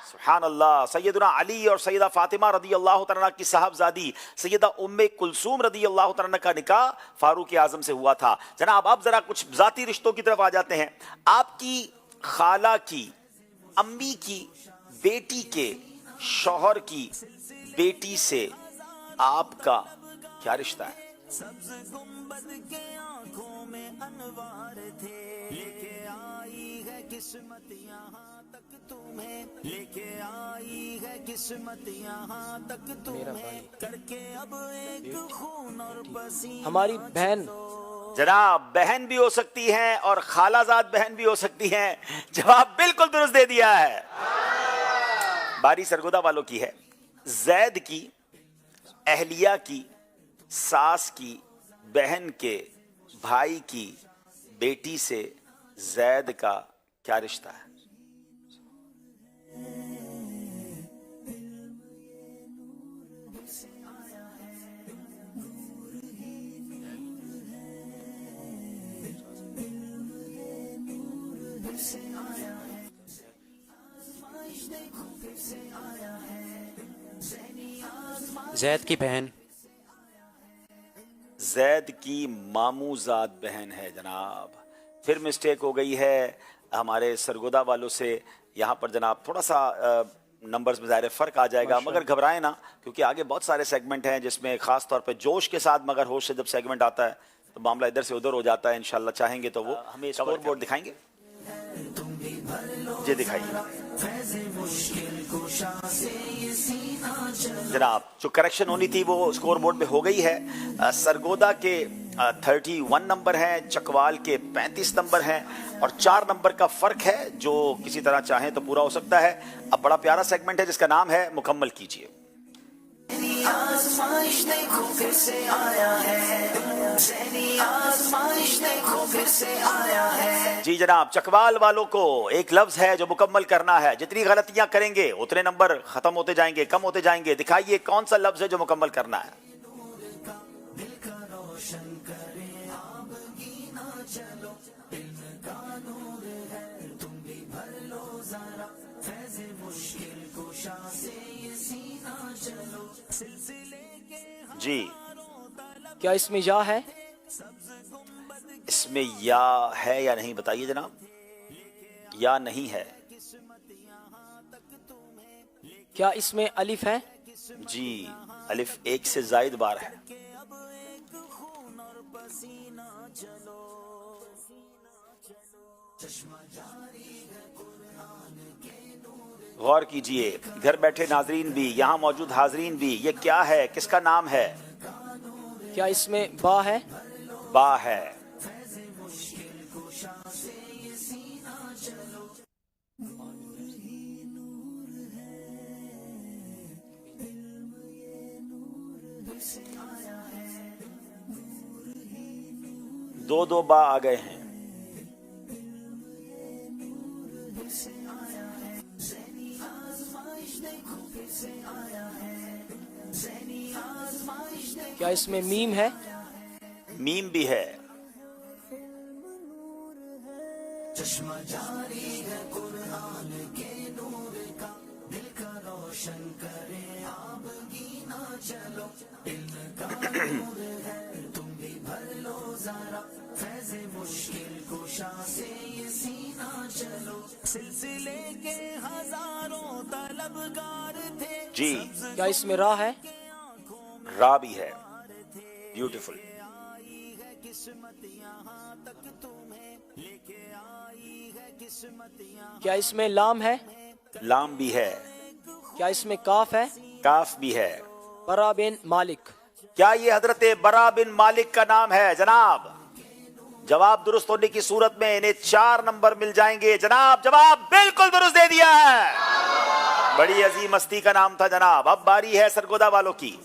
सुभान अल्लाह। सैयदना अली और सैयदा फातिमा रदी अल्लाह तआला अन्हा की साहबजादी सैयदा उम्मे कुलसूम रदी अल्लाह तआला अन्हा का निकाह फारूक आजम से हुआ था। जनाब अब जरा कुछ जाती रिश्तों की तरफ आ जाते हैं। आपकी खाला की अम्मी की बेटी के शौहर की बेटी से आपका क्या रिश्ता है? सब्ज गुंबद के आंखों में अनवार थे, लेके आई है किस्मत यहाँ तक तुम्हें, लेके आई है किस्मत यहाँ तक तुम्हें, करके अब एक खून और पसीना। हमारी बहन जनाब बहन भी हो सकती हैं और खालाजाद बहन भी हो सकती हैं। जवाब बिल्कुल दुरुस्त दे दिया है। बारी सरगोदा वालों की है। जैद की अहलिया की सास की बहन के भाई की बेटी से जैद का क्या रिश्ता है? जैद की बहन जैद की मामूजाद बहन है जनाब। फिर मिस्टेक हो गई है हमारे सरगोदा वालों से। यहाँ पर जनाब थोड़ा सा नंबर्स में ज़ाहिर फ़र्क आ जाएगा, मगर घबराएं ना, क्योंकि आगे बहुत सारे सेगमेंट हैं जिसमें ख़ास तौर पे जोश के साथ मगर होश से जब सेगमेंट आता है तो मामला इधर से उधर हो जाता है। इंशाल्लाह चाहेंगे तो वो हमें स्कोर बोर्ड दिखाएंगे। जी दिखाइए जनाब। जो करेक्शन होनी थी वो स्कोर बोर्ड पे हो गई है। सरगोदा के 31 नंबर हैं, चकवाल के 35 नंबर हैं और 4 नंबर का फर्क है जो किसी तरह चाहें तो पूरा हो सकता है। अब बड़ा प्यारा सेगमेंट है जिसका नाम है मुकम्मल कीजिए। आज़माइश देखो फिर से आया है, ज़हनी आज़माइश देखो फिर से आया है। जी जनाब, चकवाल वालों को एक लफ्ज है जो मुकम्मल करना है। जितनी गलतियां करेंगे उतने नंबर खत्म होते जाएंगे, कम होते जाएंगे। दिखाइए कौन सा लफ्ज है जो मुकम्मल करना है। जी क्या इसमें या है? इसमें या है या नहीं बताइए जनाब। या नहीं है। क्या इसमें अलिफ है? जी अलिफ एक से जायद बार है। गौर कीजिए, घर बैठे नाजरीन भी, यहाँ मौजूद हाजरीन भी, ये क्या है, किसका नाम है? क्या इसमें बा है? बा है। दो दो बा आ गए हैं। क्या इसमें मीम है? मीम भी है। चश्मा जारी है कुरान के नूर का, दिल का रोशन करे आप गीना चलो, इल्म का नूर है तुम भी भर लो जरा, फैज़े मुश्किल कुशा से ये सीना चलो, सिलसिले के हजारों तलबगार थे। जी क्या इसमें रा है? रा भी है। ब्यूटीफुल। क्या इसमें लाम है? लाम भी है। क्या इसमें काफ है? काफ भी है। बरा बिन मालिक। क्या ये हजरत बरा बिन मालिक का नाम है जनाब? जवाब दुरुस्त होने की सूरत में इन्हें 4 नंबर मिल जाएंगे। जनाब जवाब बिल्कुल दुरुस्त दे दिया है। बड़ी अजीम हस्ती का नाम था जनाब। अब बारी है सरगोदा वालों की।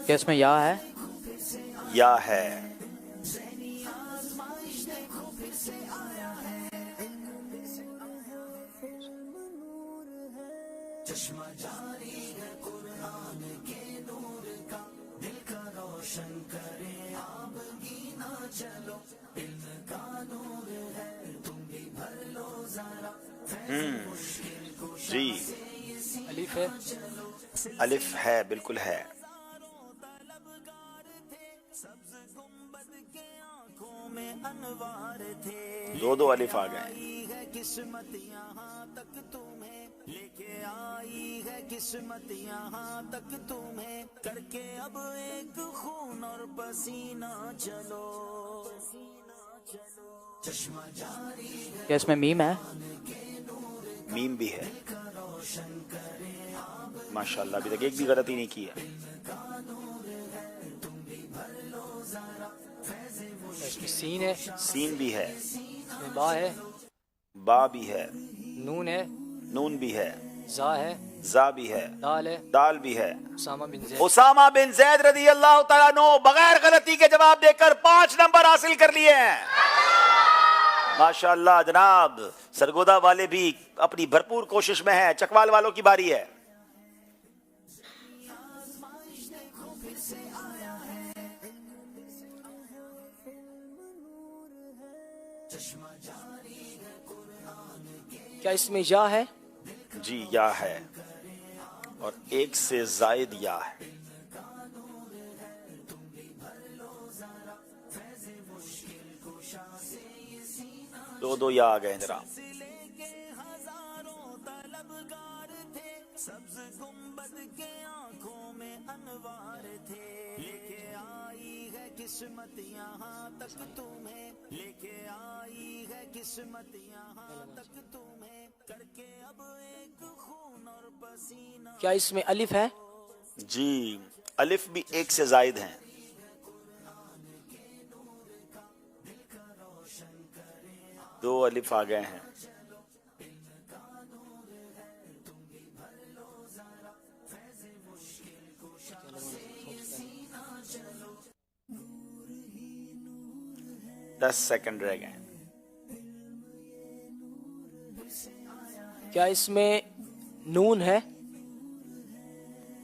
کیا اس میں یا ہے؟ یا ہے. چشمہ جاری ہے قرآن کے نور کا دل کا روشن کرے آپ گینا چلو علم کا نور ہے تم بھی بھر لو ذرا مشکل کشا جی الف ہے. الف ہے، بالکل ہے. دو الف آ گئے. قسمت یہاں تک تمہیں لے کے آئی ہے قسمت یہاں تک تمہیں کر کے اب ایک خون اور پسینہ چلو چشمہ جاری ہے. کیا اس میں میم ہے؟ میم بھی ہے. ماشاءاللہ ابھی تک ایک بھی غلطی نہیں کی ہے. اس میں سین ہے. سین بھی ہے. اس میں با ہے. با بھی ہے. نون ہے. نون بھی ہے. زا ہے. زا بھی ہے. دال ہے. دال بھی ہے. اسامہ بن زید. اسامہ بن زید رضی اللہ تعالیٰ عنہ بغیر غلطی کے جواب دے کر 5 نمبر حاصل کر لیے ہیں. ماشاءاللہ جناب، سرگودا والے بھی اپنی بھرپور کوشش میں ہیں. چکوال والوں کی باری ہے. کیا اس میں یا ہے؟ جی یا ہے، اور ایک سے زائد یا ہے. دو یا آ گئے ذرا. قسمت یہاں تک تمہیں لے کے آئی ہے قسمت یہاں تک تمہیں کر کے اب ایک خون اور پسینہ. کیا اس میں الف ہے؟ جی الف بھی ایک سے زائد ہیں. دو الف آ گئے ہیں. دس سیکنڈ رہ گئے. کیا اس میں نون ہے؟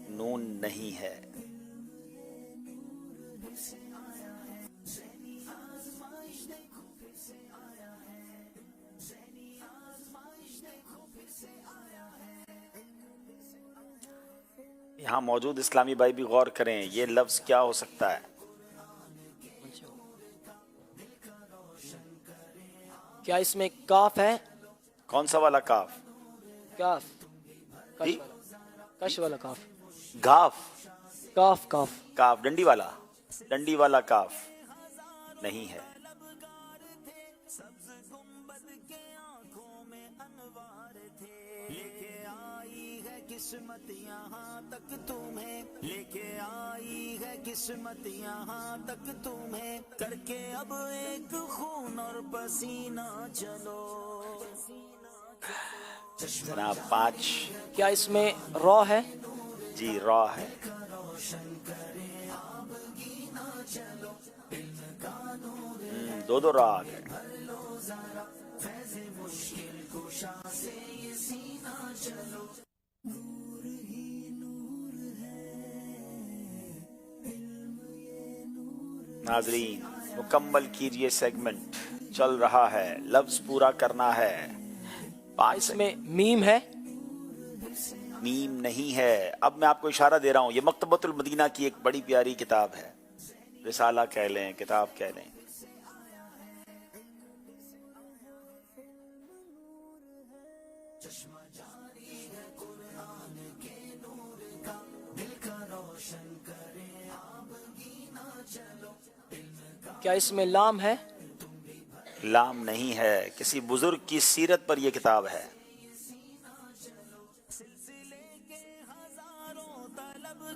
نون نہیں ہے. یہاں موجود اسلامی بھائی بھی غور کریں، یہ لفظ کیا ہو سکتا ہے؟ کیا اس میں کاف ہے؟ کون سا والا کاف؟ کاف. جی؟ کش والا کاف. گاف. کاف کاف. کاف ڈنڈی والا. ڈنڈی والا کاف نہیں ہے. قسمت یہاں تک تمہیں لے کے آئی ہے قسمت یہاں تک تمہیں کر کے اب ایک خون اور پسینہ چلو. جناب 5. کیا اس میں را ہے؟ جی را ہے. دو را آ گئے. ناظرین مکمل کیجئے، سیگمنٹ چل رہا ہے، لفظ پورا کرنا ہے. 5 اس میں میم ہے؟ میم نہیں ہے. اب میں آپ کو اشارہ دے رہا ہوں، یہ مکتبۃ المدینہ کی ایک بڑی پیاری کتاب ہے. رسالہ کہہ لیں، کتاب کہہ لیں. کیا اس میں لام ہے؟ لام نہیں ہے. کسی بزرگ کی سیرت پر یہ کتاب ہے.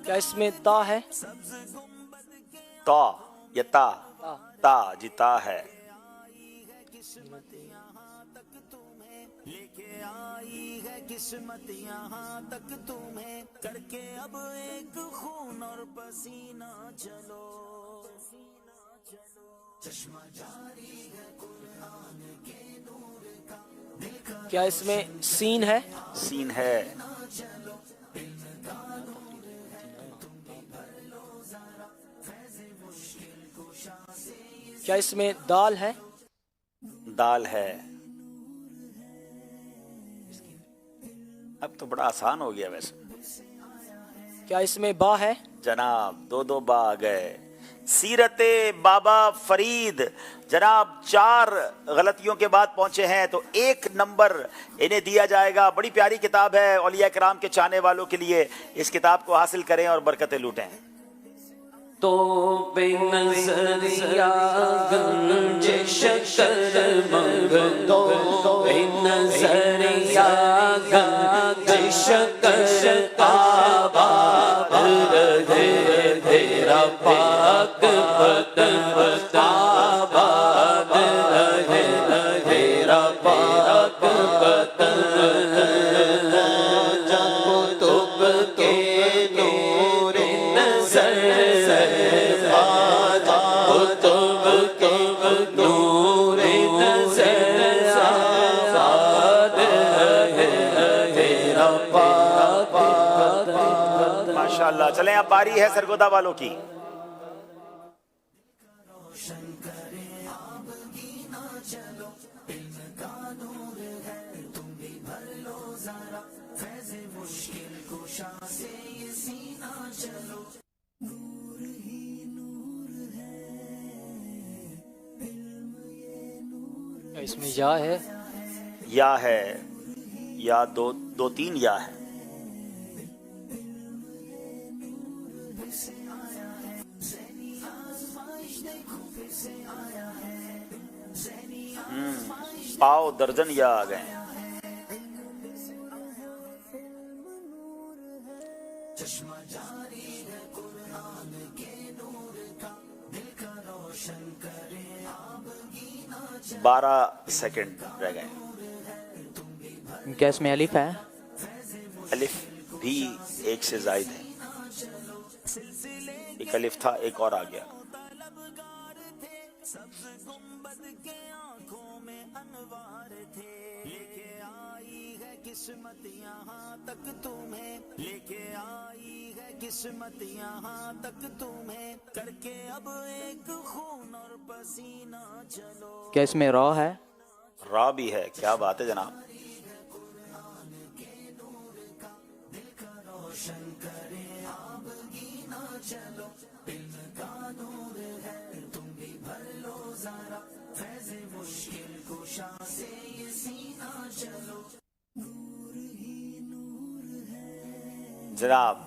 کیا اس میں تا ہے؟ تا یا تا؟ تا جی تا ہے. قسمت یہاں تک تمہیں لے کے آئی ہے، قسمت یہاں تک تمہیں کر کے اب ایک خون اور پسینہ چلو، چشمہ جاری ہے قرآن کے نور کا، دل کا کیا اس میں سین ہے؟ سین ہے. کیا اس میں دال ہے؟ دال ہے. اب تو بڑا آسان ہو گیا ویسے. کیا اس میں با ہے؟ جناب دو با آ گئے. سیرت بابا فرید جناب 4 غلطیوں کے بعد پہنچے ہیں تو 1 نمبر انہیں دیا جائے گا. بڑی پیاری کتاب ہے اولیاء کرام کے چاہنے والوں کے لیے. اس کتاب کو حاصل کریں اور برکتیں لوٹیں. تو بے نظریہ گنج شکر منگ دو، بے نظریہ گنج شکر آباد رہے تیرا پاک وطن، آباد رہے تیرا پاک وطن. کتب کے نور نظر ماشاءاللہ. چلیں اب باری ہے سرگودا والوں کی. اس میں یا ہے؟ یا ہے یا دو 3 یا ہے. پاؤ درجن یا آ گئے. چشمہ جاری ہے قرآن کے نور کا، دل کا روشن کرے آبگینہ چلو. 12 سیکنڈ رہ گئے. کیا اس میں الف ہے؟ الف بھی 1 سے زائد ہے. ایک الف تھا، ایک اور آ گیا. سبز گنبد کے آنکھوں میں انوار تھے، لے کے آئی ہے قسمت یہاں تک تمہیں، لے کے آئی ہے قسمت یہاں تک تمہیں کر کے اب ایک خون اور پسینہ چلو. کیا اس میں را ہے؟ را بھی ہے. کیا بات ہے جناب. دل کا روشن کرے آبگینہ چلو، علم کا نور ہے تم بھی بھر لو ذرا، فیض مشکل کشا سے یہ سینہ چلو. نور ہی نور ہے جناب.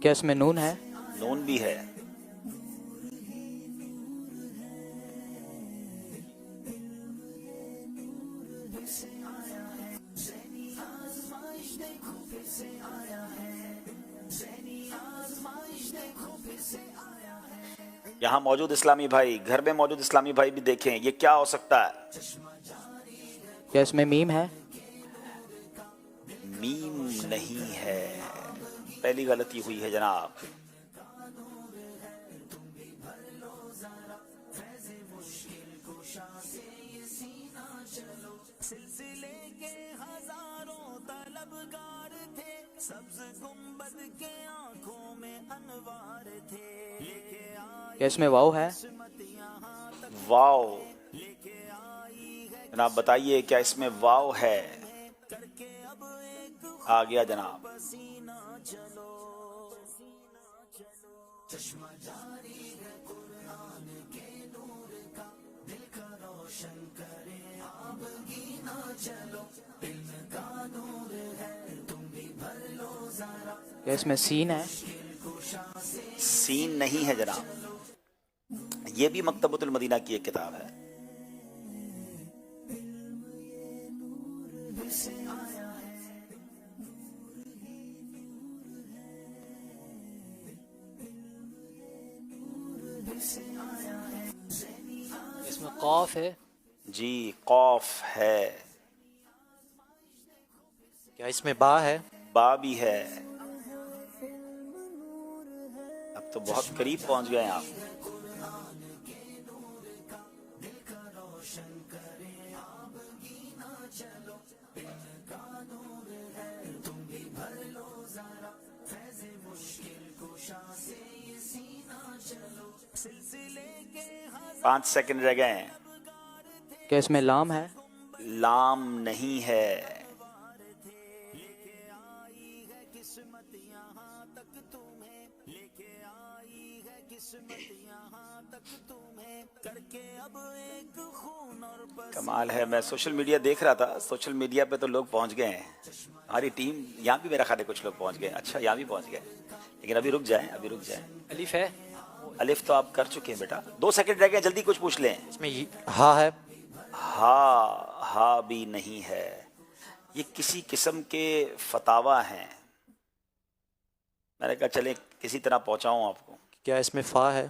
کیا اس میں نون ہے؟ نون بھی ہے. یہاں موجود اسلامی بھائی، گھر میں موجود اسلامی بھائی بھی دیکھیں یہ کیا ہو سکتا ہے. کیا اس میں میم ہے؟ میم نہیں ہے. پہلی غلطی ہوئی ہے جناب. سلسلے کے ہزاروں طلبگار تھے، سبز گنبد کے آنکھوں میں انوار تھے، لے کے آئی کیا اس میں واو ہے؟ واو. جناب بتائیے کیا اس میں واو ہے؟ آ گیا جناب. چشمہ جاری ہے قرآن کے نور کا، دل کا روشن کرے آبگینہ چلو، علم کا نور ہے تم بھی بھر لو ذرا. کیا اس میں سین ہے؟ سین نہیں ہے جناب. یہ بھی مکتبۃ المدینہ کی ایک کتاب ہے. اس इसमें कौफ है, जी कौफ है। क्या इसमें बा है? बा भी है। अब तो बहुत करीब पहुंच गए आप। पांच सेकंड रह गए हैं। क्या इसमें लाम है? लाम नहीं है। कमाल है। मैं सोशल मीडिया देख रहा था, सोशल मीडिया पे तो लोग पहुंच गए हैं। हमारी टीम यहाँ भी मेरा ख्याल है कुछ लोग पहुंच गए। अच्छा यहाँ भी पहुंच गए, लेकिन अभी रुक जाएं, अभी रुक जाएं। अलिफ है, अलिफ तो आप कर चुके हैं बेटा। 2 सेकंड रह गए, जल्दी कुछ पूछ लें। इसमें हा है? हा भी नहीं है। ये किसी किस्म के फतावा हैं। मैंने कहा चले किसी तरह पहुंचाऊं आपको। क्या इसमें फा है?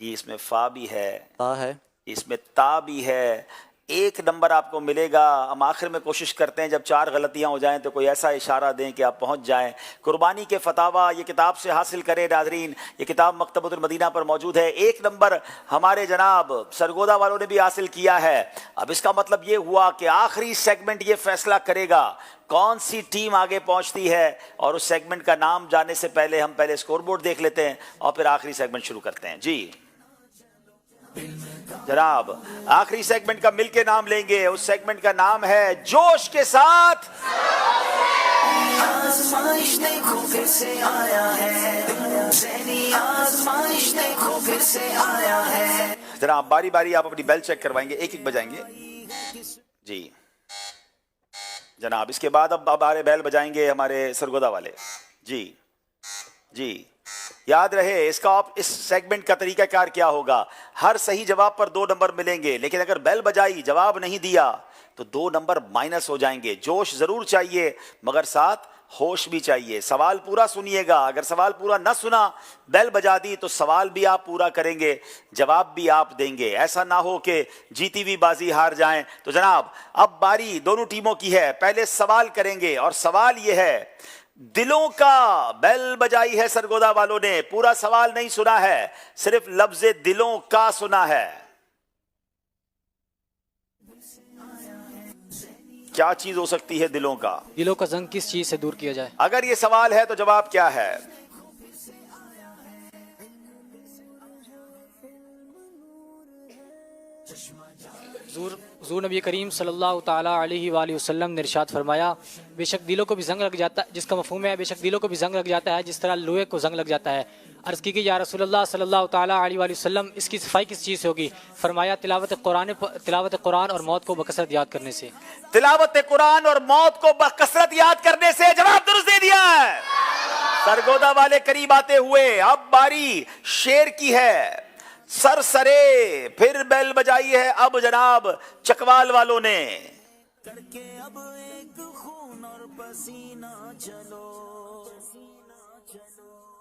ये इसमें फा भी है, ता है, इसमें ता भी है। 1 नंबर आपको मिलेगा। हम आखिर में कोशिश करते हैं जब 4 गलतियां हो जाएं तो कोई ऐसा इशारा दें कि आप पहुंच जाएं। कुर्बानी के फतावा ये किताब से हासिल करें नाज़रीन। ये किताब मकतबतुल मदीना पर मौजूद है। 1 नंबर हमारे जनाब सरगोदा वालों ने भी हासिल किया है। अब इसका मतलब ये हुआ कि आखिरी सेगमेंट ये फैसला करेगा कौन सी टीम आगे पहुंचती है। और उस सेगमेंट का नाम जानने से पहले हम पहले स्कोरबोर्ड देख लेते हैं और फिर आखिरी सेगमेंट शुरू करते हैं। जी जनाब, आखिरी सेगमेंट का मिलके नाम लेंगे। उस सेगमेंट का नाम है जोश के साथ। आज़माइश देखो फिर से आया है, ज़हनी आज़माइश देखो फिर से आया है। जनाब बारी बारी आप अपनी बेल चेक करवाएंगे, एक एक बजाएंगे। जी जनाब, इसके बाद अब हमारे बेल बजाएंगे हमारे सरगोदा वाले। जी जी याद रहे इसका इस सेगमेंट का तरीकाकार क्या होगा। हर सही जवाब पर 2 नंबर मिलेंगे, लेकिन अगर बेल बजाई जवाब नहीं दिया तो 2 नंबर माइनस हो जाएंगे। जोश जरूर चाहिए मगर साथ होश भी चाहिए। सवाल पूरा सुनिएगा। अगर सवाल पूरा न सुना, बेल बजा दी तो सवाल भी आप पूरा करेंगे, जवाब भी आप देंगे। ऐसा ना हो कि जीती हुई बाजी हार जाएं। तो जनाब अब बारी दोनों टीमों की है। पहले सवाल करेंगे और सवाल यह है दिलों का। बेल बजाई है सरगोदा वालों ने, पूरा सवाल नहीं सुना है, सिर्फ लफ्ज दिलों का सुना है। क्या चीज हो सकती है दिलों का? दिलों का जंग किस चीज से दूर किया जाए? अगर ये सवाल है तो जवाब क्या है? हुज़ूर नबी करीम सल्लल्लाहु ताला अलैहि वसल्लम ने इरशाद फरमाया, बेशक दिलों को भी जंग लग जाता है, जिसका मफहूम है बेशक दिलों को भी जंग लग जाता है जिस तरह लोहे को जंग लग जाता है। अर्ज़ की कि या रसूलल्लाह सल्लल्लाहु ताला अलैहि वसल्लम इसकी सफाई किस चीज़ से होगी? फरमाया तिलावत कुरान और मौत को बकसरत याद करने से। तिलावत कुरान और मौत को बकसरत याद करने से। जवाब दुरुस्त दे दिया है। सरगोदा वाले करीब आते हुए। अब बारी शेर की है। सर सरे फिर बेल बजाई है अब जनाब चकवाल वालों ने। करके अब एक खून और पसीना चलो,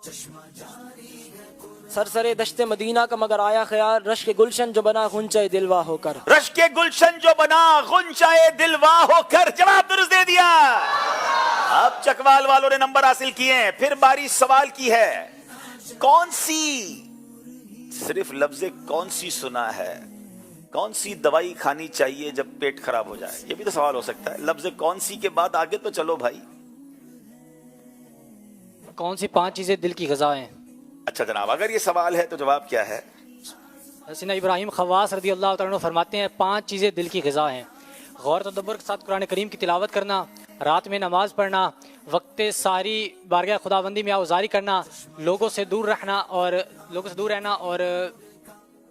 चश्मा जारी है। सरसरे दश्ते मदीना का मगर आया ख्याल, रश के गुलशन जो बना गुंचाए दिलवा होकर। रश के गुलशन जो बना गुंचाए दिलवा होकर। जवाब दुरुस्त दे दिया। अब चकवाल वालों ने नंबर हासिल किए हैं। फिर बारी सवाल की है। कौन सी, सिर्फ लफ्ज़ कौन सी सुना है। कौन सी दवाई खानी चाहिए जब पेट खराब हो जाए, ये भी तो सवाल हो सकता है। लफ्ज़ कौन सी के बाद आगे तो चलो भाई। कौन सी 5 चीज़ें दिल की ग़िज़ा हैं? अच्छा जनाब, अगर ये सवाल है तो जवाब क्या है? हसीना इब्राहिम खवास रदी अल्लाह तआला अन्हु फरमाते हैं 5 चीज़ें दिल की ग़िज़ा हैं। गौर तदब्बर के साथ कुरान करीम की तिलावत करना, रात में नमाज पढ़ना, वक्त सारी बारगाह खुदाबंदी में आउज़ारी करना, लोगों से दूर रहना और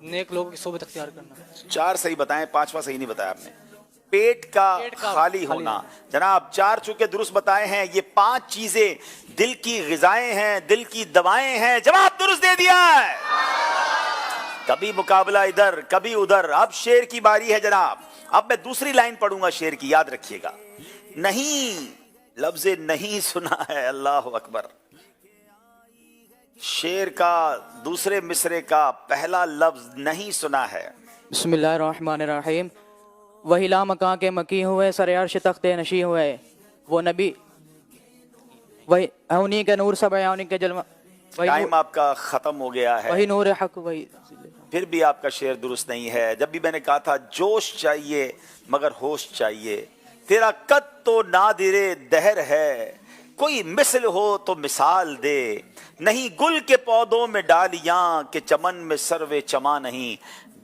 नेक लोगों की सोबत अख्तियार करना। 4 सही बताएं, 5वां सही नहीं बताया आपने। पेट का खाली होना। जनाब 4 चूंकि दुरुस्त बताए हैं। ये 5 चीजें दिल की ग़िज़ाएं हैं, दिल की दवाएं हैं। जवाब दुरुस्त दे दिया है। कभी मुकाबला इधर कभी उधर। अब शेर की बारी है जनाब। अब मैं दूसरी लाइन पढ़ूंगा शेर की, याद रखिएगा। नहीं, लफ्ज़ नहीं सुना है। अल्लाह अकबर। शेर का दूसरे मिसरे का पहला लफ्ज नहीं सुना है। بسم اللہ الرحمن الرحیم. وہی لا مکان کے مکی ہوئے سر عرش تخت نشی ہوئے وہ نبی وہی انہی کے نور سب انہی کے جلوہ ٹائم آپ کا ختم ہو گیا ہے. وہی نور حق وہی پھر بھی آپ کا شعر درست نہیں ہے. جب بھی میں نے کہا تھا جوش چاہیے مگر ہوش چاہیے. تیرا قد تو نادر دہر ہے کوئی مثل ہو تو مثال دے. نہیں گل کے پودوں میں ڈالیاں کہ چمن میں سروے چماں نہیں.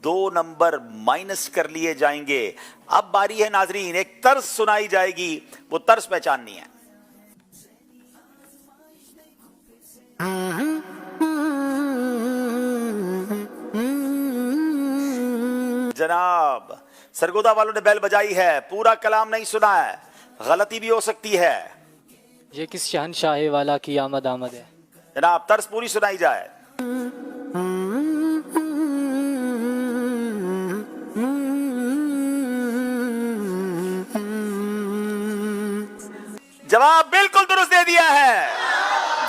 2 نمبر مائنس کر لیے جائیں گے. اب باری ہے ناظرین، ایک طرز سنائی جائے گی، وہ طرز پہچاننی ہے. جناب سرگودا والوں نے بیل بجائی ہے، پورا کلام نہیں سنا ہے، غلطی بھی ہو سکتی ہے. یہ کس شہنشاہ والا کی آمد آمد ہے. جناب طرز پوری سنائی جائے. جواب بالکل درست دے دیا ہے.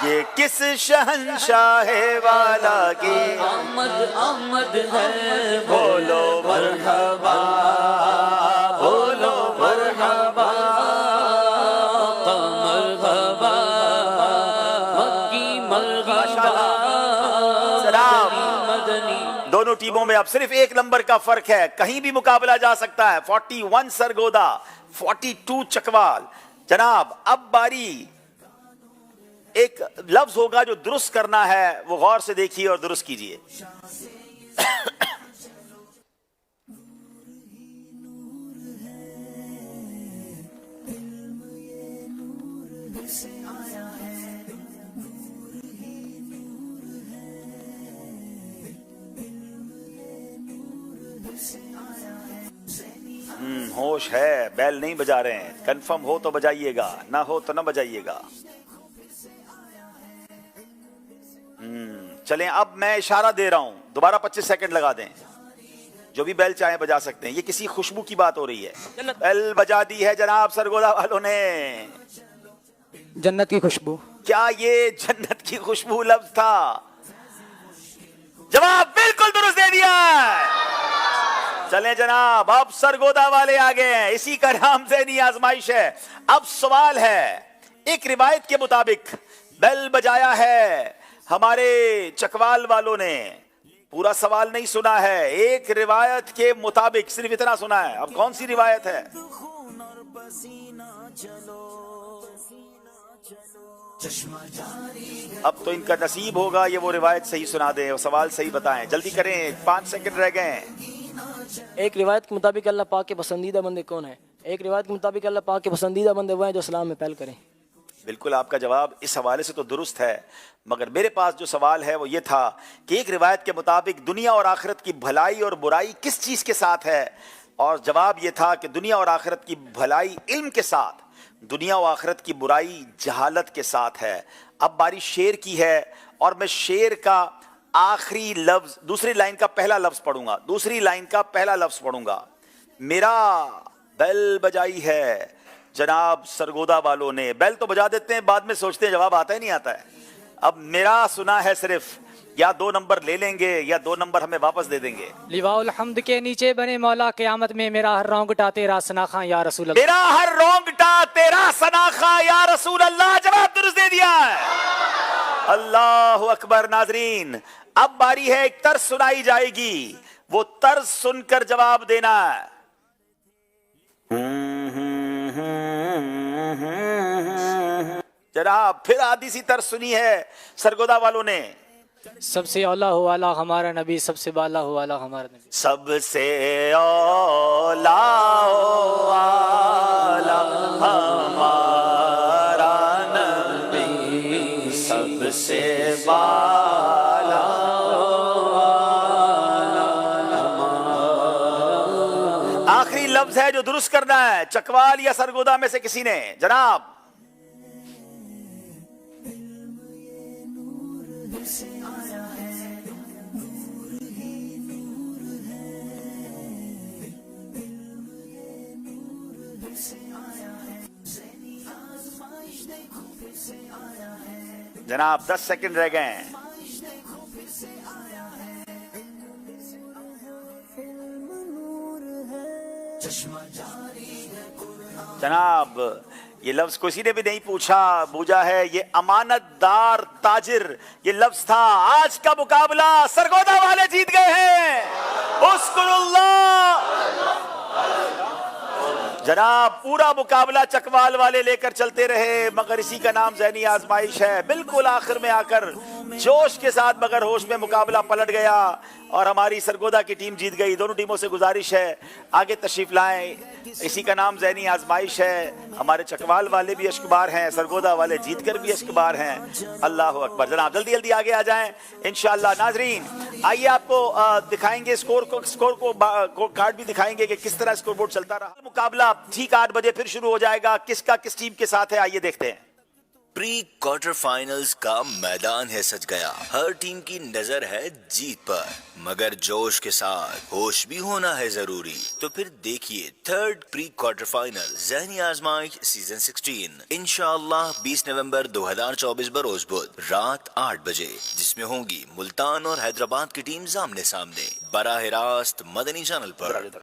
یہ کس شہنشاہ والا کی آمد آمد ہے، بولو مرحبا بولو مرحبا مرحبا مکی مرحبا مدنی. دونوں ٹیموں میں اب صرف 1 نمبر کا فرق ہے، کہیں بھی مقابلہ جا سکتا ہے. 41 سرگودا 42 چکوال. جناب اب باری ایک لفظ ہوگا جو درست کرنا ہے، وہ غور سے دیکھیے اور درست کیجیے. ہوش ہے، بیل نہیں بجا رہے ہیں. کنفرم ہو تو بجائیے گا، نہ ہو تو نہ بجائیے گا. چلیں اب میں اشارہ دے رہا ہوں، دوبارہ 25 سیکنڈ لگا دیں. جو بھی بیل چاہیں بجا سکتے ہیں. یہ کسی خوشبو کی بات ہو رہی ہے. بیل بجا دی ہے جناب سرگودا والوں نے. جنت کی خوشبو. کیا یہ جنت کی خوشبو لفظ تھا؟ جواب بالکل درست دے دیا. چلیں جناب اب سرگودا والے آگے ہیں. اسی کا نام ذہنی آزمائش ہے. اب سوال ہے، ایک روایت کے مطابق بیل بجایا ہے ہمارے چکوال والوں نے. پورا سوال نہیں سنا ہے، ایک روایت کے مطابق صرف اتنا سنا ہے. اب کون سی روایت ہے؟ اب تو ان کا نصیب ہوگا یہ وہ روایت صحیح سنا دیں اور سوال صحیح بتائیں. جلدی کریں، 5 سیکنڈ رہ گئے ہیں. ایک روایت کے مطابق اللہ پاک کے پسندیدہ بندے کون ہیں؟ ایک روایت کے مطابق اللہ پاک کے پسندیدہ بندے وہ ہیں جو اسلام میں پہل کریں. بالکل آپ کا جواب اس حوالے سے تو درست ہے، مگر میرے پاس جو سوال ہے وہ یہ تھا کہ ایک روایت کے مطابق دنیا اور آخرت کی بھلائی اور برائی کس چیز کے ساتھ ہے؟ اور جواب یہ تھا کہ دنیا اور آخرت کی بھلائی علم کے ساتھ، دنیا و آخرت کی برائی جہالت کے ساتھ ہے. اب باری شعر کی ہے اور میں شعر کا آخری لفظ دوسری لائن کا پہلا لفظ پڑھوں گا. دوسری لائن کا پہلا لفظ پڑھوں گا. میرا بیل بجائی ہے جناب سرگودا والوں نے. بیل تو بجا دیتے ہیں، بعد میں سوچتے ہیں جواب آتا ہی نہیں آتا ہے. اب میرا سنا ہے صرف، یا 2 نمبر لے لیں گے یا 2 نمبر ہمیں واپس دے دیں گے. لواء الحمد کے نیچے بنے مولا قیامت میں میرا ہر رونگٹا تیرا ثناخواں یا رسول اللہ. میرا ہر رونگٹا تیرا ثناخواں یا رسول اللہ. جواب درست دے دیا ہے. اللہ اکبر. ناظرین اب باری ہے ایک طرز سنائی جائے گی، وہ طرز سن کر جواب دینا ہے. جناب پھر آدھی سی طرز سنی ہے سرگودا والوں نے. سب سے اولا ہو والا ہمارا نبی، سب سے بالا ہو والا ہمارا نبی. سب سے اولا ہو والا ہمارا نبی، سب سے بالا ہو والا ہمارا. آخری لفظ ہے جو درست کرنا ہے، چکوال یا سرگودا میں سے کسی نے. جناب جناب 10 سیکنڈ رہ گئے ہیں. जनाब ये लफ्ज किसी ने भी नहीं पूछा है, ये अमानतदार ताजिर ये लफ्ज था। आज का मुकाबला सरगोदा वाले जीत गए हैं। उस्कुरुल्लाह। जनाब पूरा मुकाबला चकवाल वाले लेकर चलते रहे, मगर इसी का नाम ज़हनी आजमाइश है। बिल्कुल आखिर में आकर जोश के साथ मगर होश में मुकाबला पलट गया और हमारी सरगोदा की टीम जीत गई। दोनों टीमों से गुजारिश है आगे तशरीफ लाएं, इसी का नाम ज़हनी आजमाइश है। हमारे चकवाल वाले भी अश्कबार हैं, सरगोदा वाले जीतकर भी अश्कबार हैं। अल्लाह अकबर। जनाब जल्दी जल्दी आगे आ जाएं इंशाअल्लाह। नाजरीन आइए आपको दिखाएंगे स्कोर को कार्ड भी दिखाएंगे कि किस तरह स्कोर बोर्ड चलता रहा। मुकाबला ठीक 8 बजे फिर शुरू हो जाएगा। किसका किस टीम के साथ है आइए देखते हैं। प्री क्वार्टर फाइनल्स का मैदान है सज गया। हर टीम की नजर है जीत पर, मगर जोश के साथ होश भी होना है जरूरी। तो फिर देखिए थर्ड प्री क्वार्टर फाइनल ज़हनी आजमाइश सीजन 16 इंशाअल्लाह 20 नवंबर 2024 बरोज बुध रात 8 बजे, जिसमें होंगी मुल्तान और हैदराबाद की टीम आमने सामने बराह रास्त मदनी चैनल पर।